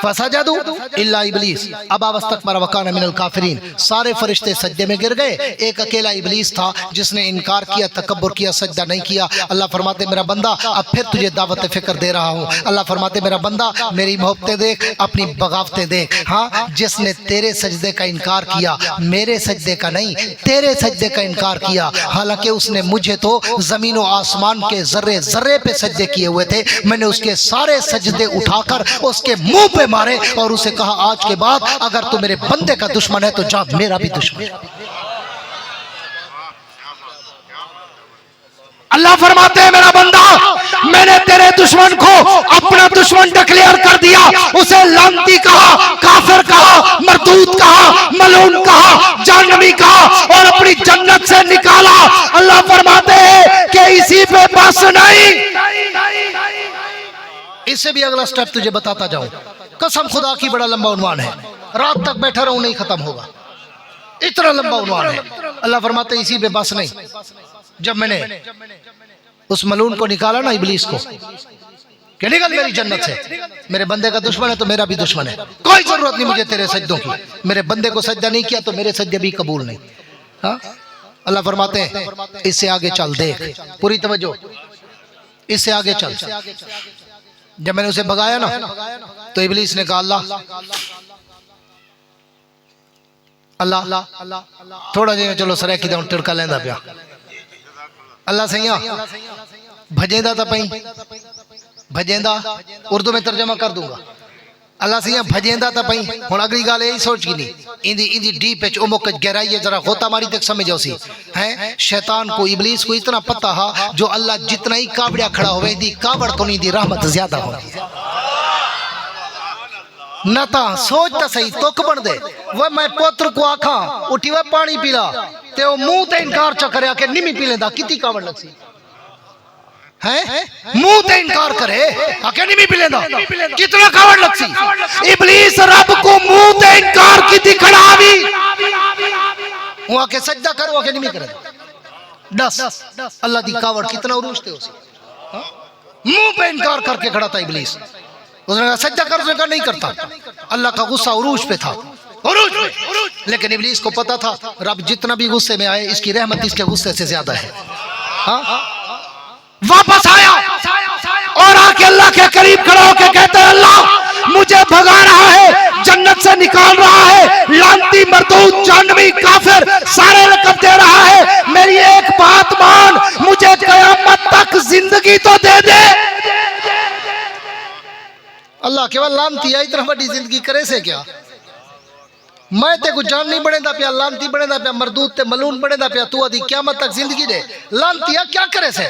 फसजदू इल्ला इब्लीस अबा वस्तकबरा व काना मिनल काफिरीन। सारे फरिश्ते सजदे में गिर गए, एक अकेला इब्लीस था जिसने इनकार किया, तकब्बुर किया, सजदा नहीं किया। अल्लाह फरमाते मेरा बंदा अब फिर तुझे दावत फिक्र दे रहा हूँ। अल्लाह फरमाते मेरा बंदा मेरी मोहब्बतें देख, अपनी बगावतें देख। हाँ जिसने तेरे सजदे का इनकार किया, मेरे सजदे का नहीं तेरे सजदे का इनकार किया, हालांकि उसने मुझे तो जमीन और आसमान के जर्रे जर्रे पे सजदे किए हुए थे, मैंने उसके सारे सजदे उठाकर उसके मुंह पे मारे और उसे कहा आज के बाद अगर तू मेरे बंदे का दुश्मन है तो जा मेरा भी दुश्मन। अल्लाह फरमाते हैं मेरा बंदा मैंने तेरे दुश्मन को अपना दुश्मन डिक्लेयर कर दिया, उसे लानती कहा, काफिर कहा, मरदूद कहा, मलून कहा, जहन्नमी कहा और अपनी जन्नत से निकाला। अल्लाह फरमाते हैं कि इसी पे बस नहीं, इससे भी अगला स्टेप तुझे बताता जाऊं। कसम खुदा की बड़ा लंबा उन्वान है, रात तक बैठा रहूं नहीं खत्म होगा, इतना लंबा उन्वान है। अल्लाह फरमाते इसी पे बस नहीं, जब मैंने उस मलून को निकाला ना इब्लीस को कि निकल मेरी जन्नत से। मेरे बंदे का दुश्मन है तो मेरा भी दुश्मन है, कोई जरूरत नहीं मुझे तेरे सजदों की। मेरे बंदे को सजदा नहीं किया तो मेरे सजदे भी कबूल नहीं। हाँ, अल्लाह फरमाते हैं इससे आगे चल, देख पूरी तवज्जो, इससे आगे चल। जब मैंने उसे भगाया ना तो इब्लीस ने कहा अल्लाह अल्लाह थोड़ा जिहा चलो सरैकी दा टिड़का लेंदा पिया। अल्लाह सैया भजेंदा तो पई, भजेंदा उर्दू में तर्जमा कर दूंगा। अल्लाह सैया भजेंदा तो पई। हुण अगली गाल यही सोच की नहीं, इंदी इंदी डीप एच उमुक गहराई है, जरा गोता मारी तक समझो सी हैं। शैतान को इब्लीस को इतना पता हा जो अल्लाह जितना ही कावड़िया खड़ा होवे दी कावड़ को नहीं दी रहमत ज्यादा होगी। न ता सोच तो सही तुक बन दे वो मैं पुत्र को आखा उठी वे पानी पीला ते वो मुंह ते इनकार च करया के निमी पी लेंदा कितनी कावड़ लगसी हैं। मुंह ते इनकार करे आके निमी पी लेंदा कितना कावड़ लगसी। इब्लीस रब को मुंह ते इनकार की दिखड़ावी वो आके सजदा करो आके निमी करे दस अल्लाह दी कावड़ कितना उरूज थे उसी। मुंह पे इनकार करके खड़ा था इब्लीस। उसने कहा सज्जा कर, उसने कहा नहीं करता। अल्लाह का गुस्सा उरूज पे था, उरूज पे। लेकिन इब्लीस को पता था रब जितना भी गुस्से में आए इसकी रहमत इसके गुस्से से ज्यादा है। हाँ? वापस आया और आके अल्लाह के करीब खड़ा होकर कहता है अल्लाह मुझे भगा रहा है, जन्नत से निकाल रहा है, लानती मरदूद जानवी काफिर सारे लक़ब दे रहा है। मेरी एक बात मान, मुझे क़यामत तक जिंदगी तो दे दे। अल्लाह केवल लानती है, इतना बड़ी जिंदगी करे से क्या। मैं ते को जान नहीं बनेदा पिया, लानती बनेदा पिया, मरदूद ते मलून बनेदा पिया, तू आदि क़यामत तक जिंदगी दे। लानतिया क्या करे से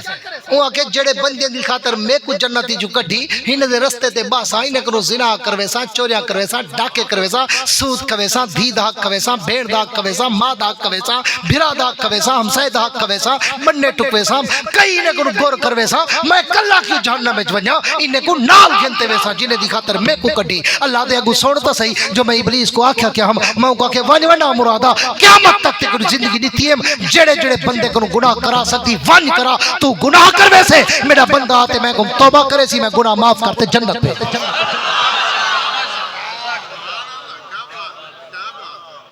ओ आके जेड़े बंदे दी खातर मैं को जन्नती जो कड्डी हिन दे रस्ते ते बासा इने को जिना करवेसा, चोरियां करवेसा, डाके करवेसा, सूद कवेसा, धी दाग कवेसा, भेड़ दाग कवेसा, मां दाग कवेसा, भिरा दाग कवेसा, हमसाए दाग कवेसा, बन्ने टुकवेसा, कई इने को गोर करवेसा। मैं कल्ला की जहन्नम में वन्या इने को नाल गिनते वेसा जिने दी खातर मैं को कड्डी। अल्लाह दे अगू सुन तो सही जो मैं इब्लीस को आख्या कि हम मैं को के वन वना मुरादा क़यामत तक ते जिंदगी दी है जेड़े जेड़े बंदे को गुनाह करा सकती वन करा तू गुनाह करवे से मेरा बंदा आते मैं को तौबा करे सी मैं गुनाह माफ करते जन्नत पे।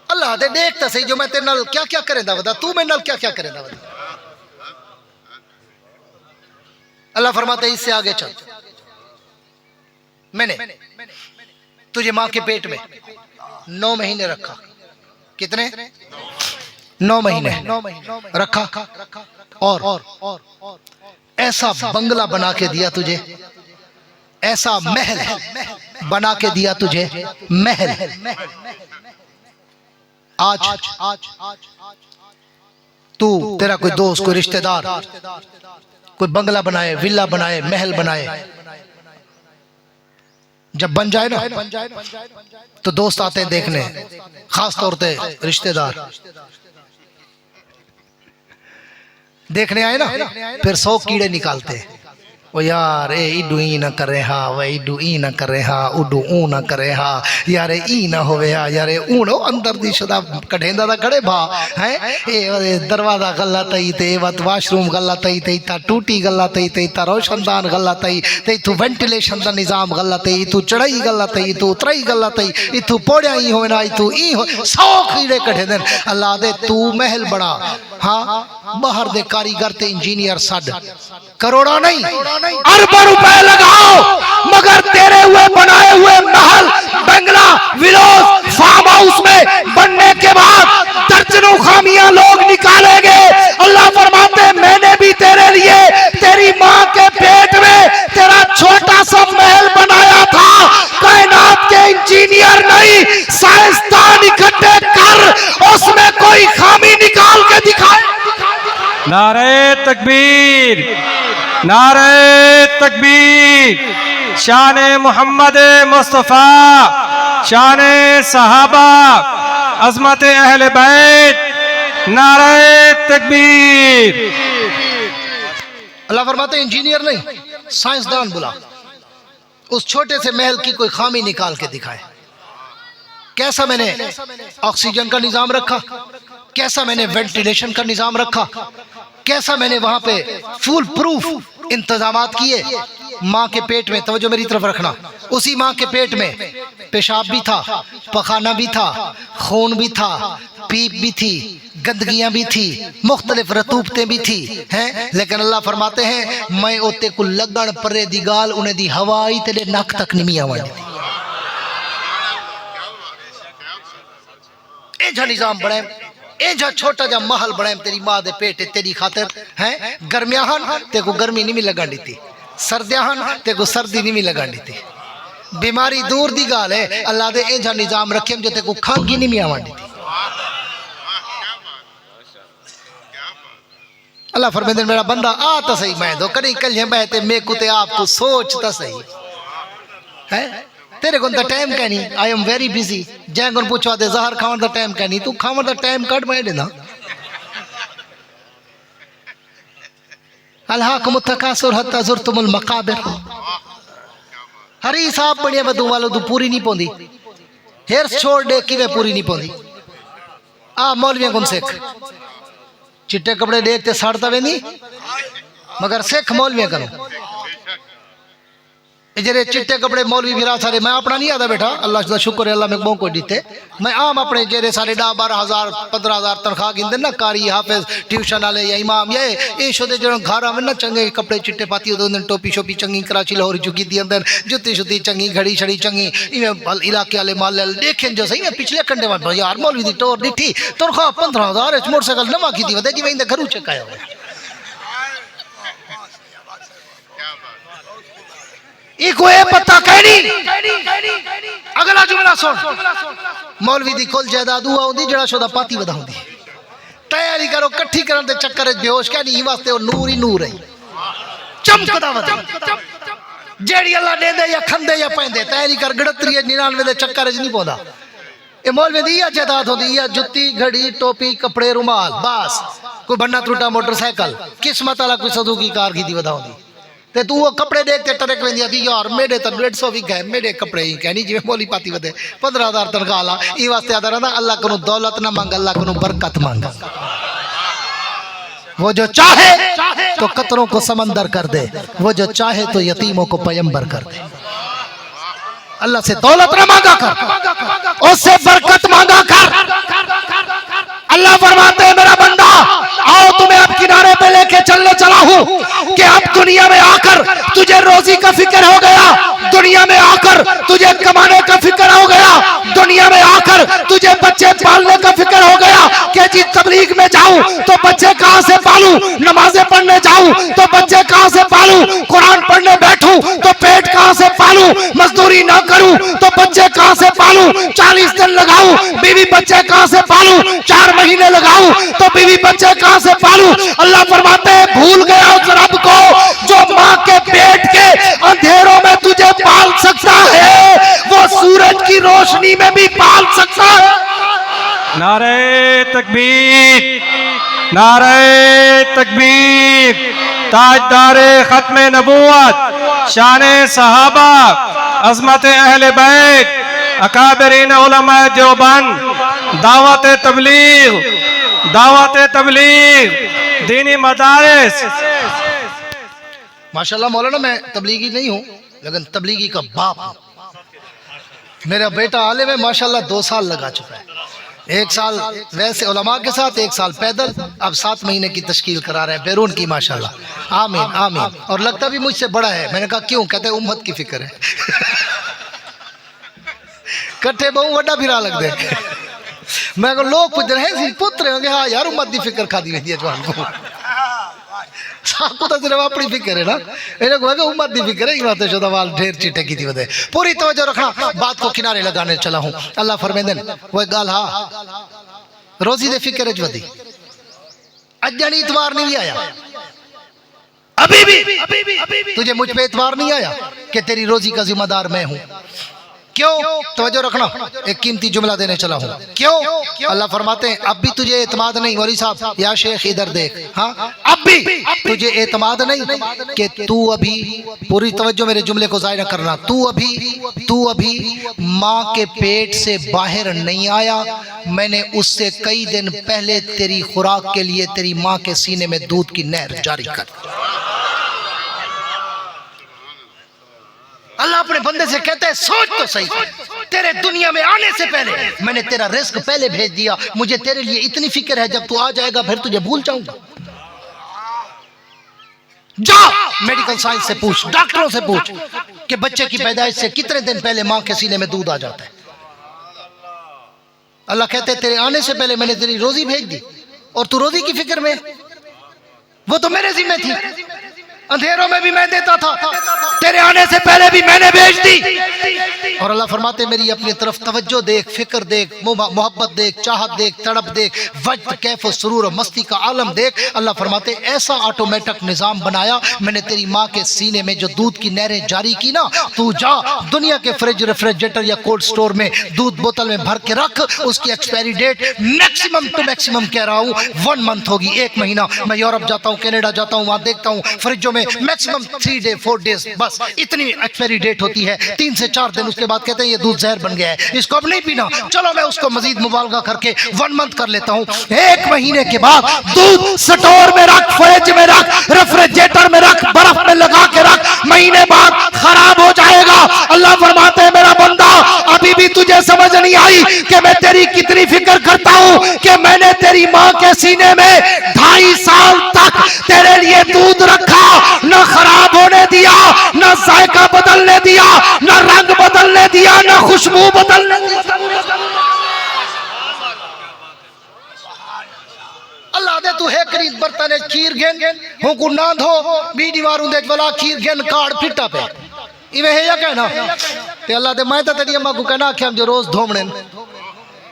अल्लाह दे देख तो सही जो मैं तेरे नाल क्या क्या करेंदा वदा, तू मेरे नाल क्या क्या करेंदा वदा। अल्लाह फरमाता है इससे आगे चल, मैंने तुझे मां के पेट में 9 महीने रखा। कितने? 9 महीने रखा और ऐसा बंगला बना के दिया तुझे, ऐसा महल बना के दिया तुझे, महल। आज तू तेरा कोई दोस्त कोई रिश्तेदार कोई बंगला बनाए, विला बनाए, महल बनाए, जब बन जाए ना तो दोस्त आते हैं देखने, खास तौर पे रिश्तेदार देखने आए ना, फिर 100 कीड़े निकालते हैं। ओ यार ए इडू ई ना करे हा, वे इडू ई ना करे हा, उडू ऊ ना करे हा, यार ई ना होवे हा, यार ऊ नो अंदर दी शुदा कढेंदा दा खड़े भा हैं ए दरवाजा गल्ला तई ते वत वाशरूम गल्ला तई ते ता टूटी गल्ला तई ते ता रोशनदान गल्ला तई ते तू वेंटिलेशन दा निजाम गल्ला तई तू चढ़ाई गल्ला तई तू उतराई गल्ला तई इथू पोड़िया ई होवे ना तू ई हो 100 कीड़े कढे देन। अल्लाह दे तू महल बना, हां बाहर दे कारीगर ते इंजीनियर सड, करोड़ा नहीं अरबों रुपए लगाओ मगर तेरे हुए बनाए हुए महल बंगला विलोज फार्म हाउस में बनने के बाद दर्जनों खामियां लोग निकालेंगे। अल्लाह फरमाते मैंने भी तेरे लिए तेरी मां के पेट में तेरा छोटा सा महल बनाया था। कायनात के इंजीनियर नहीं साइंसदान इकट्ठे कर उसमें कोई खामी निकाल के दिखाए। नारे तकबीर, नारे तकबीर, शान मोहम्मद मुस्तफ़ा, शान सहाबा, अज़मत अहले बैत, नारे तकबीर। अल्लाह फरमाते इंजीनियर नहीं साइंसदान बुला, उस छोटे से महल की कोई खामी निकाल के दिखाए। कैसा मैंने ऑक्सीजन का निजाम रखा, कैसा मैंने वेंटिलेशन का निजाम रखा, कैसा मैंने वहां पे फुल प्रूफ इंतजामात किए, माँ के पेट में, तवज्जो मेरी तरफ रखना, उसी माँ के पेट में पेशाब भी था, पखाना भी था, खून भी था, पीप भी थी, गंदगियां भी थी, मुख्तलिफ रतूबतें भी थी हैं। लेकिन अल्लाह फरमाते हैं मैं ओते को लगन परे दी गाल उन्हें दी हवाई तेरे नक तक नहीं आवानी। एजा निजाम बने, एजा छोटा जा महल बने तेरी माँ दे पेट तेरी खातिर हैं। गर्मियां हन ते को गर्मी नहीं लगन दी, सर्दियां हन ते को सर्दी नहीं लगन दी। बीमारी दूर दी गाल है, अल्लाह दे एजा निजाम रखे जो ते को खांगी नहीं आवानी। अल्लाह फरमाते मेरा बंदा आ तो सही, मैं दो कहीं कल बहते मैं कुते आपको सोच तो सही है। तेरे को टाइम कहनी, आई एम वेरी बिजी। जै को पूछवा दे जहर खावन का टाइम कहनी, तू खावन का टाइम कट मैं देना। अलहाकुम तकासुर हत्ता ज़ुरतुमुल मकाबिर। हरी साहब बढ़िया बदू वालों तू पूरी नहीं पौंदी, हेयर्स छोड़ दे कि वे पूरी नहीं पौंदी। आ मौलविया गुन सिख चिट्टे कपड़े देखते सड़ता वे नहीं, मगर सिख मौलविया करो जरे चिट्टे कपड़े मौलवी फिरा सारे। मैं अपना नहीं आता बेटा, अल्लाह का शुक्र है, अल्लाह में मौको दीते। मैं आम अपने जेरे सारे 10-12,000 15,000 तनख्वाह गिनते ना, कारी हाफिज ट्यूशन वाले या इमाम ये शोदे जो घर आवे ना चंगे कपड़े चिट्टे पाती होते, टोपी शोपी चंगी कराची लाहौर चुकी थी अंदर, जुत्ती शुती चंगी, घड़ी छड़ी चंगी, इवें इलाके वाले माल देखें जो सही। मैं पिछले कंडे में यार मौलवी की टोर दिखी, तनख्वाह 15,000 मोटरसाइकिल नवा की थी कि मैं घर चकाया हुआ। पता कहनी अगला जुमला सुन, मौलवी दी कुल जायदाद हुआ होंदी जड़ा शोदा पाती वधाउंदी। तैयारी करो कट्ठी करन दे चक्कर च बेहोश कहनी ही वास्ते वो नूर ही नूर है, चमकदा वधा जेड़ी अल्लाह देंदे या खंदे या पैंदे। तैयारी कर गड़तरी 99 दे चक्कर च नहीं पौंदा। ए मौलवी दी या जायदाद होंदी या जुत्ती घड़ी टोपी कपड़े रुमाल, बस कोई बन्ना त्रुटा मोटरसाइकिल, किस्मत वाला कोई सदूकी कार की दी वधाउंदी। ते तू वो कपड़े देख के टरक वेंदी आती यार मेरे तो 150 भी गए, मेरे कपड़े ही कहनी जिवें मोली पाती वधे 15,000 तनख्वाह ला। ई वास्ते आता रहता अल्लाह को दौलत ना मांग, अल्लाह को बरकत मांग। वो जो चाहे तो कतरों को समंदर कर दे, वो जो चाहे तो यतीमों को पैगंबर कर दे। अल्लाह से दौलत ना मांगा कर, उससे बरकत मांगा कर। अल्लाह फरमाते हैं मेरा बंदा आओ तुम्हें अब किनारे पे लेके चलने चला हूं कि अब दुनिया में आकर तुझे रोजी का फिक्र हो गया, दुनिया में आकर तुझे कमाने का फिक्र हो गया, दुनिया में आकर तुझे बच्चे पालने का फिक्र हो गया कि जी तबलीग में जाऊं तो बच्चे कहां से पालूं, नमाजें पढ़ने जाऊं तो बच्चे कहां से पालूं, कुरान पढ़ने बैठूं तो पेट कहां से पालूं, मजदूरी ना करूं तो बच्चे कहां से पालूं, 40 दिन लगाऊं बीवी बच्चे कहां से पालूं, 4 महीने लगाऊं तो बीवी बच्चे कहां से पालूं। अल्लाह फरमाते हैं भूल गया उस रब को जो मां के पेट के अंधेरों में तुझे पाल सकता है, वो सूरज की रोशनी में भी पाल सकता है। नारे तकबीर, नारे तकबीर। ताजदारे खत्म नबूवत, शाने सहाबा, अज़मत अहले बैत, अकाबरीन उलमा देवबंद, दावत तबलीग, दीनी मदारिस। माशाल्लाह मौलाना मैं तबलीगी नहीं हूँ लेकिन तबलीगी का बाप हूँ। मेरा बेटा आले में माशाल्लाह 2 साल लगा चुका है, 1 साल वैसे उलमा के साथ, 1 साल पैदल, अब 7 महीने की तश्कील करा रहे हैं बैरून की माशाल्लाह। आमीन आमीन। और लगता भी मुझसे बड़ा है। मैंने कहा क्यों, कहते उम्मत की फिक्र है। कट्ठे बहु वड्डा फिरा लग दे। मैं को लोग पूछ रहे हैं पुत्र होंगे, हाँ यार उम्मत की फिक्र खादी रहती है जवान को, साको तो सिर्फ अपनी फिक्र है ना, इन्हें को उम्मत की फिक्र है। ये बात है वाल ढेर चिट्टे की थी वदे। पूरी तवज्जो रखना, बात को किनारे लगाने चला हूं। अल्लाह फरमांदे वो गाल हाँ रोजी दे फिक्र है वदी, अज्जन इतवार नहीं आया, अभी भी तुझे मुझ पे इतवार नहीं आया कि तेरी रोजी का जिम्मेदार मैं हूं। क्यों, तवज्जो रखना, एक कीमती जुमला देने चला हूं। क्यों, अल्लाह फरमाते हैं अब भी तुझे एतमाद नहीं, मौलवी साहब या शेख इधर देख, हाँ अब भी तुझे एतमाद नहीं कि तू अभी, पूरी तवज्जो मेरे जुमले को ज़ाया करना, तू अभी माँ के पेट से बाहर नहीं आया। मैंने उससे कई दिन पहले तेरी खुराक के लिए तेरी माँ के सीने में दूध की नहर जारी कर। अपने बंदे से कहता है सोच तो सही, तेरे दुनिया में आने से पहले मैंने तेरा रिस्क पहले भेज दिया, मुझे तेरे लिए इतनी फिक्र है, जब तू आ जाएगा फिर तुझे भूल जाऊंगा। जा मेडिकल साइंस से पूछ, डॉक्टरों से पूछ कि बच्चे की पैदाइश से कितने दिन पहले मां के सीने में दूध आ जाता है। अल्लाह कहते तेरे आने से पहले मैंने तेरी रोजी भेज दी और तू रोजी की फिक्र में, वो तो मेरे जिम्मे थी, अंधेरों में भी मैं देता था, तेरे आने से पहले भी मैंने भेज दी। और अल्लाह फरमाते मेरी अपनी तरफ तवज्जो देख, फिक्र देख, मोहब्बत देख, चाहत देख, तड़प देख, वज्द कैफ और सुरूर और मस्ती का आलम देख। अल्लाह फरमाते ऐसा ऑटोमेटिक निजाम बनाया मैंने तेरी माँ के सीने में, जो दूध की नहरें जारी की ना, तू जा दुनिया के फ्रिज, रेफ्रिजरेटर या कोल्ड स्टोर में दूध बोतल में भर के रख, उसकी expiry date maximum to maximum कह रहा हूँ 1 मंथ होगी, 1 महीना। मैं यूरोप जाता हूँ, कनाडा जाता हूँ, वहां देखता हूँ फ्रिजों में मैक्सिमम 3 डे 4 डेज बस इतनी एक्सपायरी डेट होती है, 3 से 4 दिन, उसके बाद कहते हैं ये दूध जहर बन गया है, इसको अब नहीं पीना। चलो मैं उसको मजीद मुबालगा करके 1 मंथ कर लेता हूँ। 1 महीने के बाद दूध स्टोर में रख, फ्रिज में रख, रेफ्रिजरेटर में रख, बर्फ में लगा के रख, महीने बाद खराब हो जाएगा। अल्लाह फरमाते हैं मेरा बंदा अभी भी तुझे समझ नहीं आई कि मैं तेरी कितनी फिक्र करता हूँ, कि मैंने तेरी माँ के सीने में 2.5 साल तक तेरे लिए दूध रखा, न खराब होने दिया, न जायका बदलने दिया, न रंग बदलने दिया, न खुशबू बदलने दिया। अल्लाह दे तू है करीब बर्तन खीर गेन हूं को ना धो बीडी वारू देख वाला खीर गेन काट फिटा पे इवे है या कहना ते अल्लाह दे मैं तो तेरी अम्मा को कहना कि हम जो रोज धोमने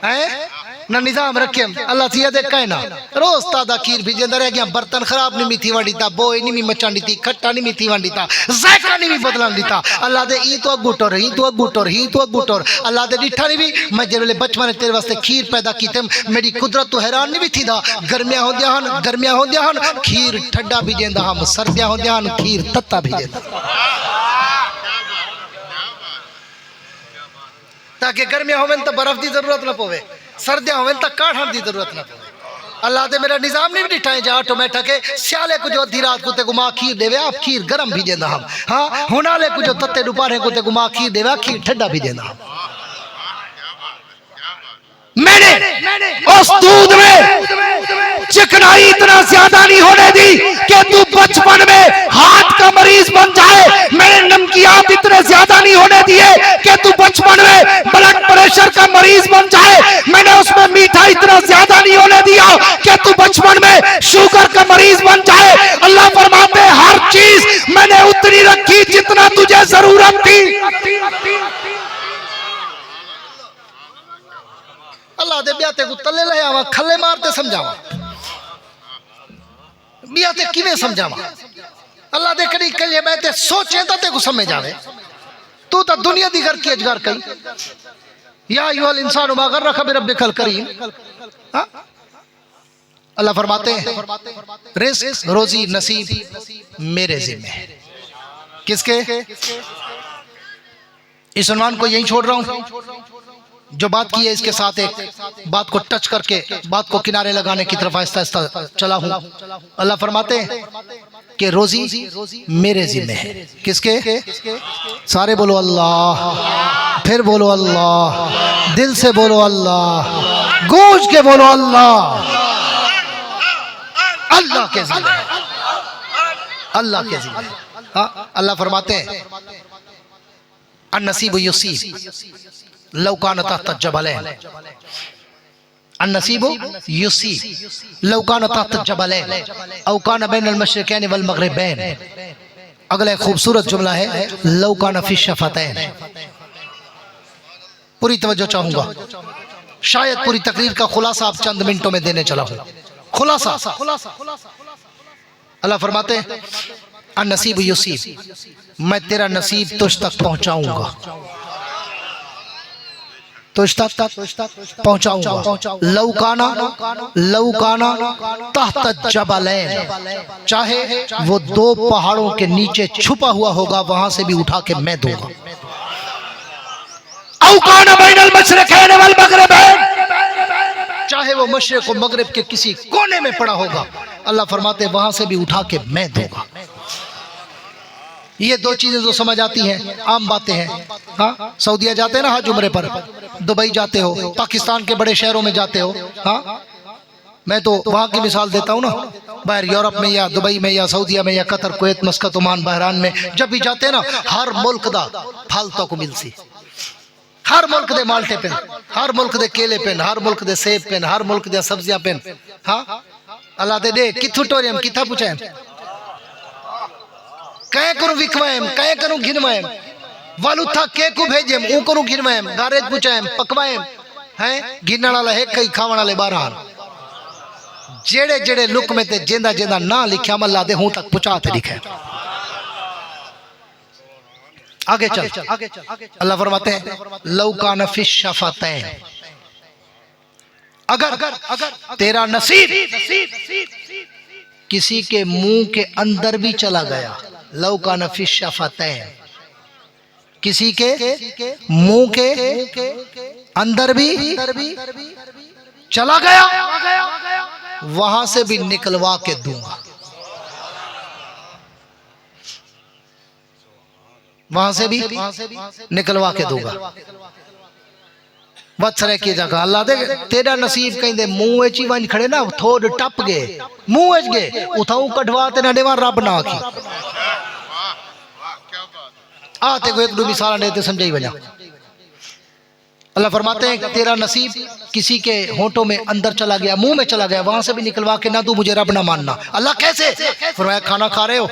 हैं ना निजाम रखे अल्लाह सिया दे कहना रोज तादा खीर भी जेंदा रह गया, बर्तन खराब नहीं मीठी वंडी ता, बोई नहीं मचांडी थी, खट्टा नहीं मीठी वंडी ता, जायका नहीं बदलन दी था। अल्लाह दे ई तो गुटोर ही तो गुटोर ही तो गुटोर अल्लाह दे डिठा नहीं भी मैं जेले बचपन तेरे वास्ते खीर पैदा कीते, मेरी कुदरत तो हैरान नहीं भी थी दा। गर्मियां होंदियां हन, गर्मियां होंदियां हन खीर ठंडा भी जेंदा हम, सर्दियां होंदियां हन खीर तत्ता भी जेंदा, ताकि गर्मियां होवें तो बर्फ की जरूरत ना पवे, सर्दियां होवें तो काढ़न की जरूरत ना पवे। अल्लाह दे मेरा निजाम नहीं डिठा है जा ऑटोमेटिक है, सियाले को जो अधी रात को ते गुमा खीर देवे आप खीर गरम भी देना हम, हाँ हुनाले को जो तत्ते दोपहर को ते गुमा खीर देवे खीर ठंडा भी देना हम। मैंने उस दूध में चिकनाई इतना ज्यादा नहीं होने दी कि तू बचपन में हार्ट का मरीज बन जाए, मैंने नमकियात इतने ज्यादा नहीं होने दिए कि तू बचपन में ब्लड प्रेशर का मरीज बन जाए, मैंने उसमें मीठा इतना ज्यादा नहीं होने दिया कि तू बचपन में शुगर का मरीज बन जाए। अल्लाह फरमाते हर चीज मैंने उतनी रखी जितना तुझे जरूरत थी। अल्लाह दे ब्याते को तले ले आवा, खले मारते समझावा, ब्याते किवें समझावा, अल्लाह दे कड़ी कलिए बैठे सोचे तो ते को समझ आवे, तू तो दुनिया दी घर की अजगर कई या अय्युहल इंसानु मा गर्रका बिरब्बिकल करीम। अल्लाह फरमाते हैं रिज़्क रोजी नसीब मेरे जिम्मे है। किसके? इस उन्वान को यहीं छोड़ रहा हूं, जो बात की है इसके साथ एक बात को टच करके बात को किनारे लगाने की तरफ आहिस्ता आहिस्ता चला हूं। अल्लाह फरमाते हैं कि रोजी मेरे जिम्मे है। किसके? सारे बोलो अल्लाह, फिर बोलो अल्लाह, दिल से बोलो अल्लाह, गूंज के बोलो अल्लाह। अल्लाह के जिम्मे, अल्लाह के जिम्मे। हाँ, अल्लाह फरमाते हैं अन्नसीब युसीब लौ कान तहत जबलैन, अन्नसीब युसीब लौ कान तहत जबलैन औ कान बैनल मशरिकैन वल मगरिबैन। अगला एक खूबसूरत जुमला है लौ कान फी शफतैन। पूरी तवज्जो चाहूंगा, शायद पूरी तकरीर का खुलासा आप चंद मिनटों में देने चला हूं। खुलासा अल्लाह फरमाते हैं अन्नसीब युसीब, मैं तेरा नसीब तुझ तक पहुंचाऊंगा, तुझ तक पहुंचाऊंगा। लौकाना तहत जबलैन, चाहे वो 2 पहाड़ों के नीचे छुपा हुआ होगा, वहां से भी उठा के मैं दूंगा। औकाना बैनल मशरिकैन वल मगरिबैन, चाहे वो मशरिक और मगरिब के किसी कोने में पड़ा होगा, अल्लाह फरमाते वहां से भी उठा के मैं दूंगा। ये दो चीजें जो समझ आती हैं, आम बातें हैं। हाँ, सऊदीया जाते हैं ना हज उम्रे पर, दुबई जाते हो, पाकिस्तान के बड़े शहरों में जाते हो। हाँ, मैं तो वहाँ की मिसाल देता हूँ ना, बाहर यूरोप में या दुबई में या सऊदीया में या कतर, कुवैत, मस्कत, ओमान, बहरान में जब भी जाते हैं ना, हर मुल्क दा फालतू को मिलसी, हर मुल्क दे माल्टे पेन, हर मुल्क दे केले पेन, हर मुल्क दे सेब पेन, हर मुल्क दे सब्जियां पेन। हाँ, अल्लाह दे किथु टोरियम किथा पूछे कहे करूं विकवाएम, कहे करूं घिनवाएम, वालू था के को भेजेम, ऊ करूं घिनवाएम, गारेज पूछाएम, पकवाएम, हैं घिनण वाला है कई खावण वाले 12। जेड़े जेड़े लुक में ते जेंदा जेंदा ना लिखा अल्लाह दे हूं तक पहुंचाते लिखे। आगे चल, अल्लाह फरमाते हैं लौ कान फिश शफतैन, अगर तेरा नसीब किसी के मुंह के अंदर भी चला गया, लौ कान फिश शफतैन, किसी के मुंह के अंदर भी चला गया, वहां से भी निकलवा के दूंगा, वहां से भी निकलवा के दूंगा। वत्सरे की जगह अल्लाह दे तेरा नसीब कहीं दे मुंह च ही वन खड़े ना, थोड़ टप गए मुंह च गए, उठाऊ कढ़वा ते ना देवा रब ना आखी। आते को एक दो मिसाल देते समझाई वजह। अल्लाह फरमाते हैं तेरा नसीब किसी के होंठों में अंदर चला गया, मुंह में चला गया, वहां से भी निकलवा के ना तू मुझे रब ना मानना। अल्लाह कैसे? फरमाया खाना खा रहे हो,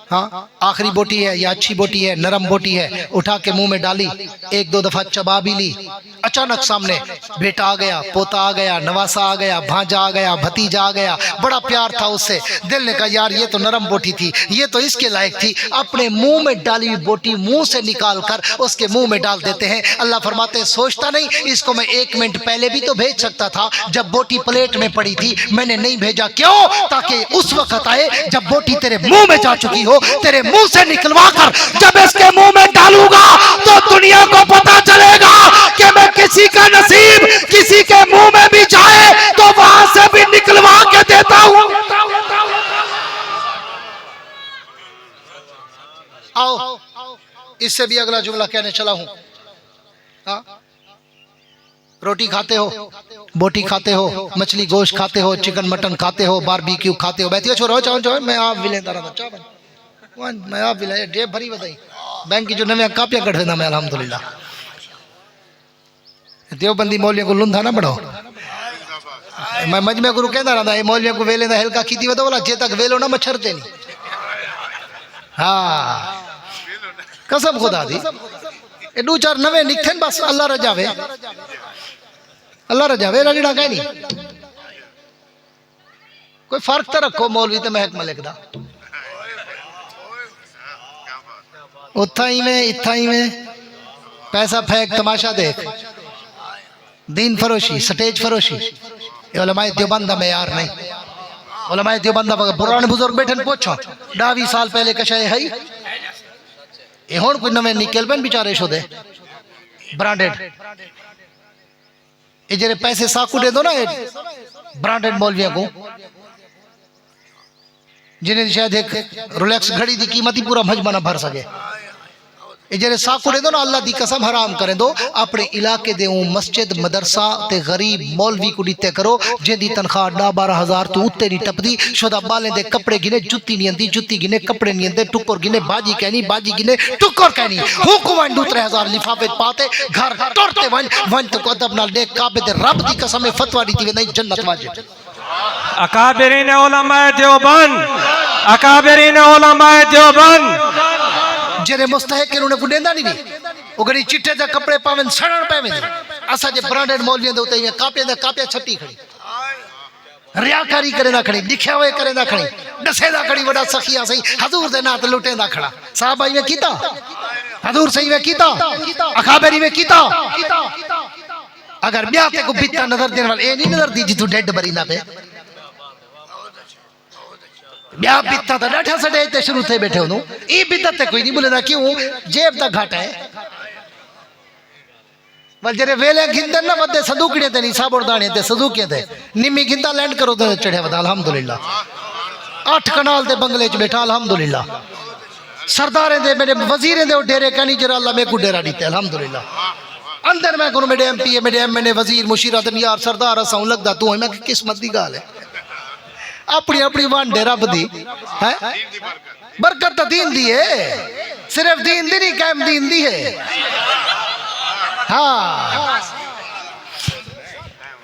हाँ आखिरी बोटी है या अच्छी बोटी है, नरम बोटी है, उठा के मुंह में डाली, एक दो दफा चबा भी ली, अचानक सामने बेटा आ गया, पोता आ गया, नवासा आ गया, भांजा आ गया, भतीजा आ गया, बड़ा प्यार था उससे, दिल ने कहा यार ये तो नरम बोटी थी, ये तो इसके लायक थी। अपने मुंह में डाली हुई बोटी मुंह से निकाल कर उसके मुंह में डाल देते हैं। अल्लाह फरमाते हैं सोचता नहीं इसको मैं 1 मिनट पहले भी तो भेज सकता था, जब बोटी प्लेट में पड़ी थी मैंने नहीं भेजा, क्यों? ताकि उस वक्त आए जब बोटी तेरे मुंह में जा चुकी हो, तेरे मुंह से निकलवा कर जब इसके मुंह में डालूंगा तो दुनिया को पता चलेगा कि मैं किसी का नसीब किसी के मुंह में भी जाए तो वहां से भी निकलवा के देता हूं। आओ इससे भी अगला जुमला कहने चला हूं। हाँ? रोटी खाते हो, बोटी खाते हो, मछली गोश्त खाते हो, चिकन मटन खाते हो, बारबेक्यू खाते हो, बैठिए छोरो चाहो मैं आप भी लेता रहा था, मैं आप भी लाया जेब भरी बताई बैंक की जो नवे कापियां कट देना मैं अल्हम्दुलिल्लाह। देवबंदी मौलिया को लुंधा ना बढ़ो, मैं मजमे गुरु कहता रहा ये मौलिया को वेले हल्का खीती वतो बोला जे तक वेलो ना मच्छर ते नहीं। हाँ कसम खुदा दी ए 2-4 नवे निकथे बस अल्लाह रजावे, अल्लाह रजावे रजड़ा कह नहीं कोई फर्क तो रखो मौलवी ते महक मलिक दा। उथा ही में इथा ही में पैसा फेंक तमाशा देख, दीन फरोशी स्टेज फरोशी, ये उलमाए देवबंद में यार नहीं। उलमाए देवबंद पुराने बुजुर्ग बैठे पूछो 20 साल पहले कशा है ये हुण कोई नवे निकल पेन बेचारे शोदे ब्रांडेड, ये जेरे पैसे साकू दे दो ना ब्रांडेड मौलवियों को, जिन्हें शायद एक रोलेक्स घड़ी की कीमत ही पूरा मजमा ना भर सके, जेरे साकू दे दो ना अल्लाह दी कसम हराम करें दो अपने इलाके दे मस्जिद मदरसा ते गरीब मौलवी को दीते करो जिंदी तनख्वाह 10-12 हज़ार तो उत्ते नहीं टपदी। शुदा बालें दे कपड़े गिने, जुत्ती नहीं आंदी, जुत्ती गिने, कपड़े नहीं आंदे, टुक्कर गिने, बाजी कहनी, बाजी गिने, टुक्कर कहनी, हुकुम 2-3 हज़ार लिफाफे पाते घर टुरते वन तो अदब नाल देख काबे दे रब दी कसम फतवा दी थी नहीं जन्नत वाजिब। अकाबिरीन उलमाए देवबंद, अकाबिरीन उलमाए देवबंद जेरे मुस्तहिक इन्होंने को देंदा नहीं वो गड़ी चिट्टे दे कपड़े पावन सड़न पावे असा जे ब्रांडेड मौलवियों दे उते कापिया छट्टी खड़ी रियाकारी करे ना खड़ी, लिखया हुए करे ना खड़ी, दसे दा खड़ी बड़ा सखिया सही हजूर दे नात लुटे दा खड़ा साहब भाई में कीता हजूर सही में कीता अकाबरी में कीता। अगर ब्याह ते को बिता नजर देने वाले ए नहीं नजर दी जितू डेड बरी ना पे ब्याह बिता तो डाठा सड़े ते शुरू थे बैठे हो ई बिदत कोई नहीं बोले ना क्यों जेब दा घाटा है वल जरे वेले गिंदन ना वदे सदुकड़े ते नहीं साबुरदाने ते सदुके ते निम्मी गिंदा लैंड करो ते चढ़े वदा अल्हम्दुलिल्लाह 8 कनाल दे बंगले च बैठा अल्हम्दुलिल्लाह सरदारें दे मेरे वजीरें दे डेरे कहनी जरा अल्लाह मेरे को डेरा दीते अल्हम्दुलिल्लाह अंदर मैं को मेरे MP है मेरे MNA वजीर मुशीरत यार सरदार असा लगदा तू है मैं किस्मत दी गाल है अपनी अपनी वांडे रब दी है बरकत तो दीन दी है सिर्फ दीन दी नहीं कायम दीन दी है हाँ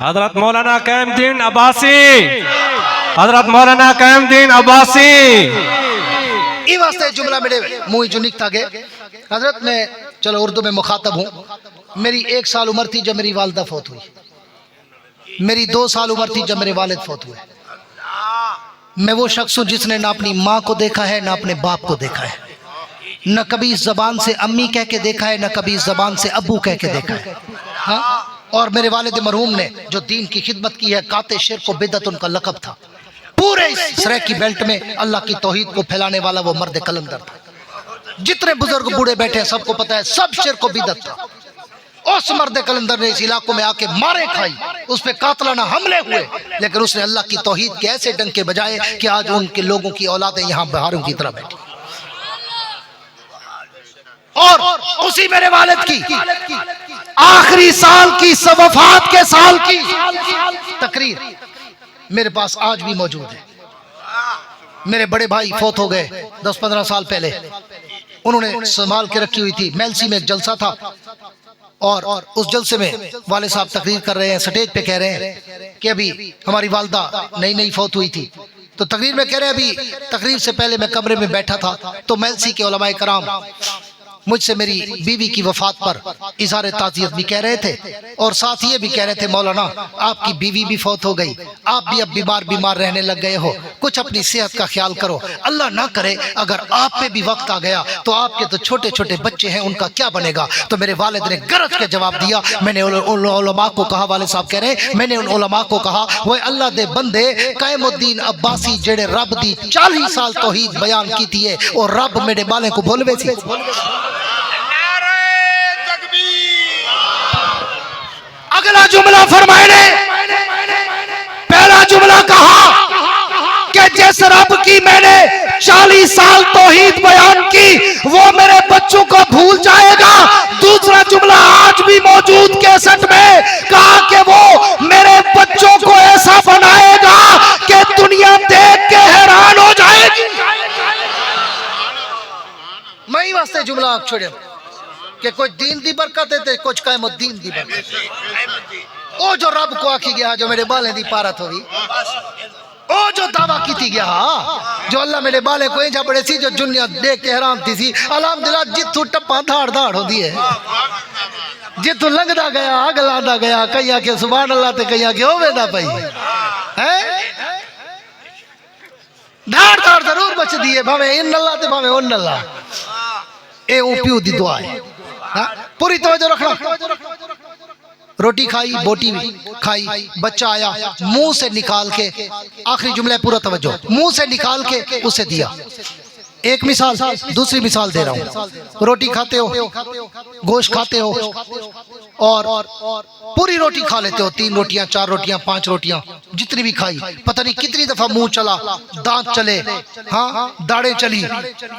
हजरत मौलाना कायमुद्दीन अब्बासी हजरत मौलाना कायमुद्दीन अब्बासी ये वास्ते जुमला मेरे मुंह जो निकता गए हजरत मैं चलो उर्दू में मुखातब हूँ मेरी 1 साल उम्र थी जब मेरी वालिदा फौत हुई मेरी 2 साल उम्र थी जब मेरे वालिद फौत हुए मैं वो शख्स हूँ जिसने ना अपनी माँ को देखा है ना अपने बाप को देखा है न कभी इस जबान से अम्मी कह के देखा है न कभी इस जबान से अब्बू कह के देखा है हाँ और मेरे वालिद मरहूम ने जो दीन की खिदमत की है काते शिर्क व बिदअत उनका लक़ब था पूरे इस सराय की बेल्ट में अल्लाह की तौहीद को फैलाने वाला वो मर्द कलंदर था जितने बुजुर्ग बूढ़े बैठे हैं सबको पता है सब शिर्क व बिदअत था उस मर्द कलंदर ने इस इलाकों में आके मारे खाई उस पे कातलाना हमले हुए लेकिन उसने अल्लाह की तौहीद के ऐसे डंके बजाए कि आज उनके लोगों की औलादें यहाँ बहारों की तरह बैठी और उसी मेरे वालिद की आखिरी साल की वफात के साल की तकरीर मेरे पास आज भी मौजूद है मेरे बड़े भाई फौत हो गए 10-15 साल पहले उन्होंने संभाल के रखी हुई थी मेलसी में एक जलसा था और उस जलसे में वाले साहब तकरीर कर रहे हैं स्टेज पे कह रहे हैं कि अभी हमारी वालदा नई फौत हुई थी तो तकरीर में कह रहे हैं अभी तकरीर से पहले मैं कमरे में बैठा था तो मेलसी के उलमाए कराम मुझसे मेरी बीवी की वफात पर इज़हार ताज़ियत भी कह रहे थे और साथ ये भी कह रहे थे मौलाना आपकी बीवी भी फौत हो गई आप भी अब बीमार रहने लग गए हो कुछ अपनी सेहत का ख्याल करो अल्लाह ना करे अगर आप पे भी वक्त आ गया तो आपके तो छोटे छोटे बच्चे हैं उनका क्या बनेगा तो मेरे वालिद ने गरज के जवाब दिया मैंने उन उलमा को कहा वाले साहब कह रहे हैं मैंने उन उलमा को कहा वो अल्लाह दे बंदे कायमुद्दीन अब्बासी जेड़े रब दी 40 साल तौहीद बयान की थी और रब मेरे बाले को बोलवे सी अगला जुमला फरमाए ने पहला जुमला कहा कि जिस रब की मैंने 40 साल तौहीद बयान की वो मेरे बच्चों को भूल जाएगा दूसरा जुमला आज भी मौजूद कैसेट में कहा कि वो मेरे बच्चों को ऐसा बनाएगा कि दुनिया देख के हैरान हो जाएगी मैं ही वास्ते जुमला छोड़े कि कुछ दीन दी बरकत है कुछ कायमुद्दीन दी बरकत ओ जो रब को आखी गया जो मेरे बाले दी पारत होगी ओ जो दावा की गया जो अल्लाह मेरे बाले को इंजा बड़े सी जो दुनिया देख के हैरान थी सी अल्हम्दुलिल्लाह जितू टप्पा धाड़ होती है जितू लंघदा गया अग लांदा गया कई आके सुभान अल्लाह ते कई आके होवे ना पई हैं धाड़ जरूर बचदी है भावे इन अल्लाह ते भावे उन अल्लाह ए ओ प्यू दी दुआ है पूरी तवज्जो रखना रोटी खाई बोटी खाई बच्चा आया मुंह से निकाल के आखिरी जुमला पूरा तवज्जो मुंह से निकाल के उसे दिया एक मिसाल दूसरी मिसाल दे रहा हूँ रोटी खाते हो गोश्त खाते हो और पूरी रोटी खा लेते हो 3 रोटियां 4 रोटियां 5 रोटियां जितनी भी खाई पता नहीं कितनी दफा मुंह चला दांत चले हाँ दाढ़ें चली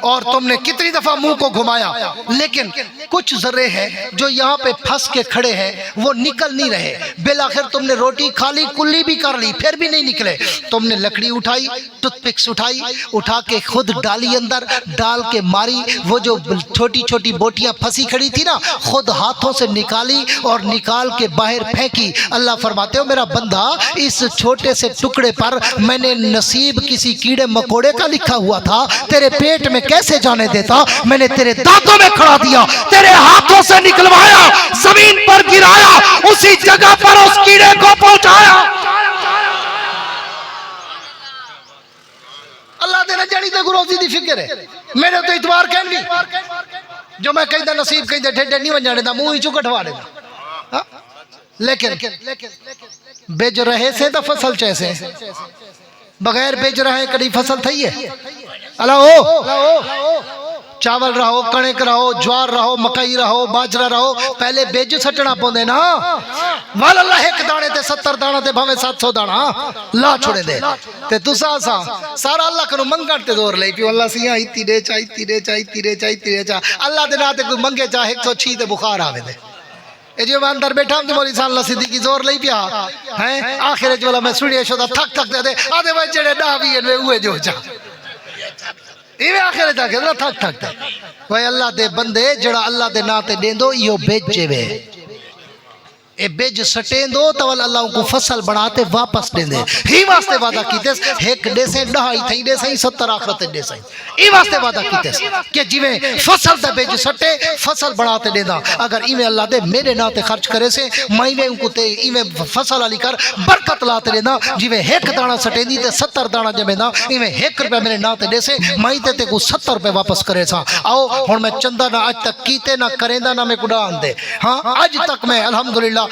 और तुमने कितनी दफा मुंह को घुमाया लेकिन कुछ जर्रे हैं जो यहाँ पे फंस के खड़े हैं वो निकल नहीं रहे बिलाखिर तुमने रोटी खा ली कुल्ली भी कर ली फिर भी नहीं निकले तुमने लकड़ी उठाई टूथपिक्स उठाई उठा के खुद डाली अंदर डाल के मारी वो जो छोटी छोटी बोटियां फंसी खड़ी थी ना खुद हाथों से निकाली और निकाल के बाहर फेंकी अल्लाह फरमाते हो मेरा बंदा इस छोटे से टुकड़े पर मैंने नसीब किसी कीड़े मकोड़े का लिखा हुआ था तेरे पेट में कैसे जाने देता मैंने तेरे दांतों में खड़ा दिया तेरे हाथों से निकलवाया जमीन पर गिराया उसी जगह पर उस कीड़े को पहुंचाया अल्लाह देना जानी तो गुरोजी दी फिक्र है मेरे तो इतवार कहनी जो मैं कहदा नसीब कहदे ढेडे नहीं वजाने दा मुंह ही चु कटवा देना लेकिन बेज रहे से तो फसल चैसे बगैर बेज रहे कड़ी फसल थई है अला ओ चावल रहो कणक रहो ज्वार रहो मकई रहो बाजरा रहो पहले बेज सटना पौंदे ना वाल अल्लाह एक दाने ते 70 दाना ते भावे 700 दाना ला छोड़े दे ते तुसा सा सारा अल्लाह को मंगण ते जोर ले पियो अल्लाह सिया इत्ती दे चा इत्ती दे चा इत्ती दे चा इत्ती दे चा अल्लाह दे नाते कोई मंगे चा 106 ते बुखार आवे दे ए जो मैं अंदर बैठा हूं मौलवी साहब सिद्दीकी जोर ले पिया हैं आखिर वाला मैं सुनिए शोदा थक थक दे आदे भाई जेड़े डावी ने उए जो चा इवे आखिर जाके ना थक थक दे भाई अल्लाह दे बंदे जेड़ा अल्लाह दे नाते देंदो इयो बेचे वे ए बेज सटेंदो तवल अल्लाह को फसल बनाते वापस देंदे ही वास्ते वादा कीतेस एक देसे ढाई थई देसे 70 आखरत देसे ई वास्ते वादा कीतेस कि जिवे फसल दा बेज सटे फसल बनाते देंदा अगर इवे अल्लाह दे मेरे नाते खर्च करे से मैं वे उनको ते इवे फसल वाली कर बरकत लाते देंदा जिवे एक दाना सटेंदी ते 70 दाना जमेंदा इवे 1 रुपया मेरे नाते देसे मैं ते को 70 रुपए वापस करे सा आओ हुन मैं चंदा ना आज तक कीते ना करेंदा ना मैं कुड़ा आंदे हां आज तक मैं अल्हम्दुलिल्लाह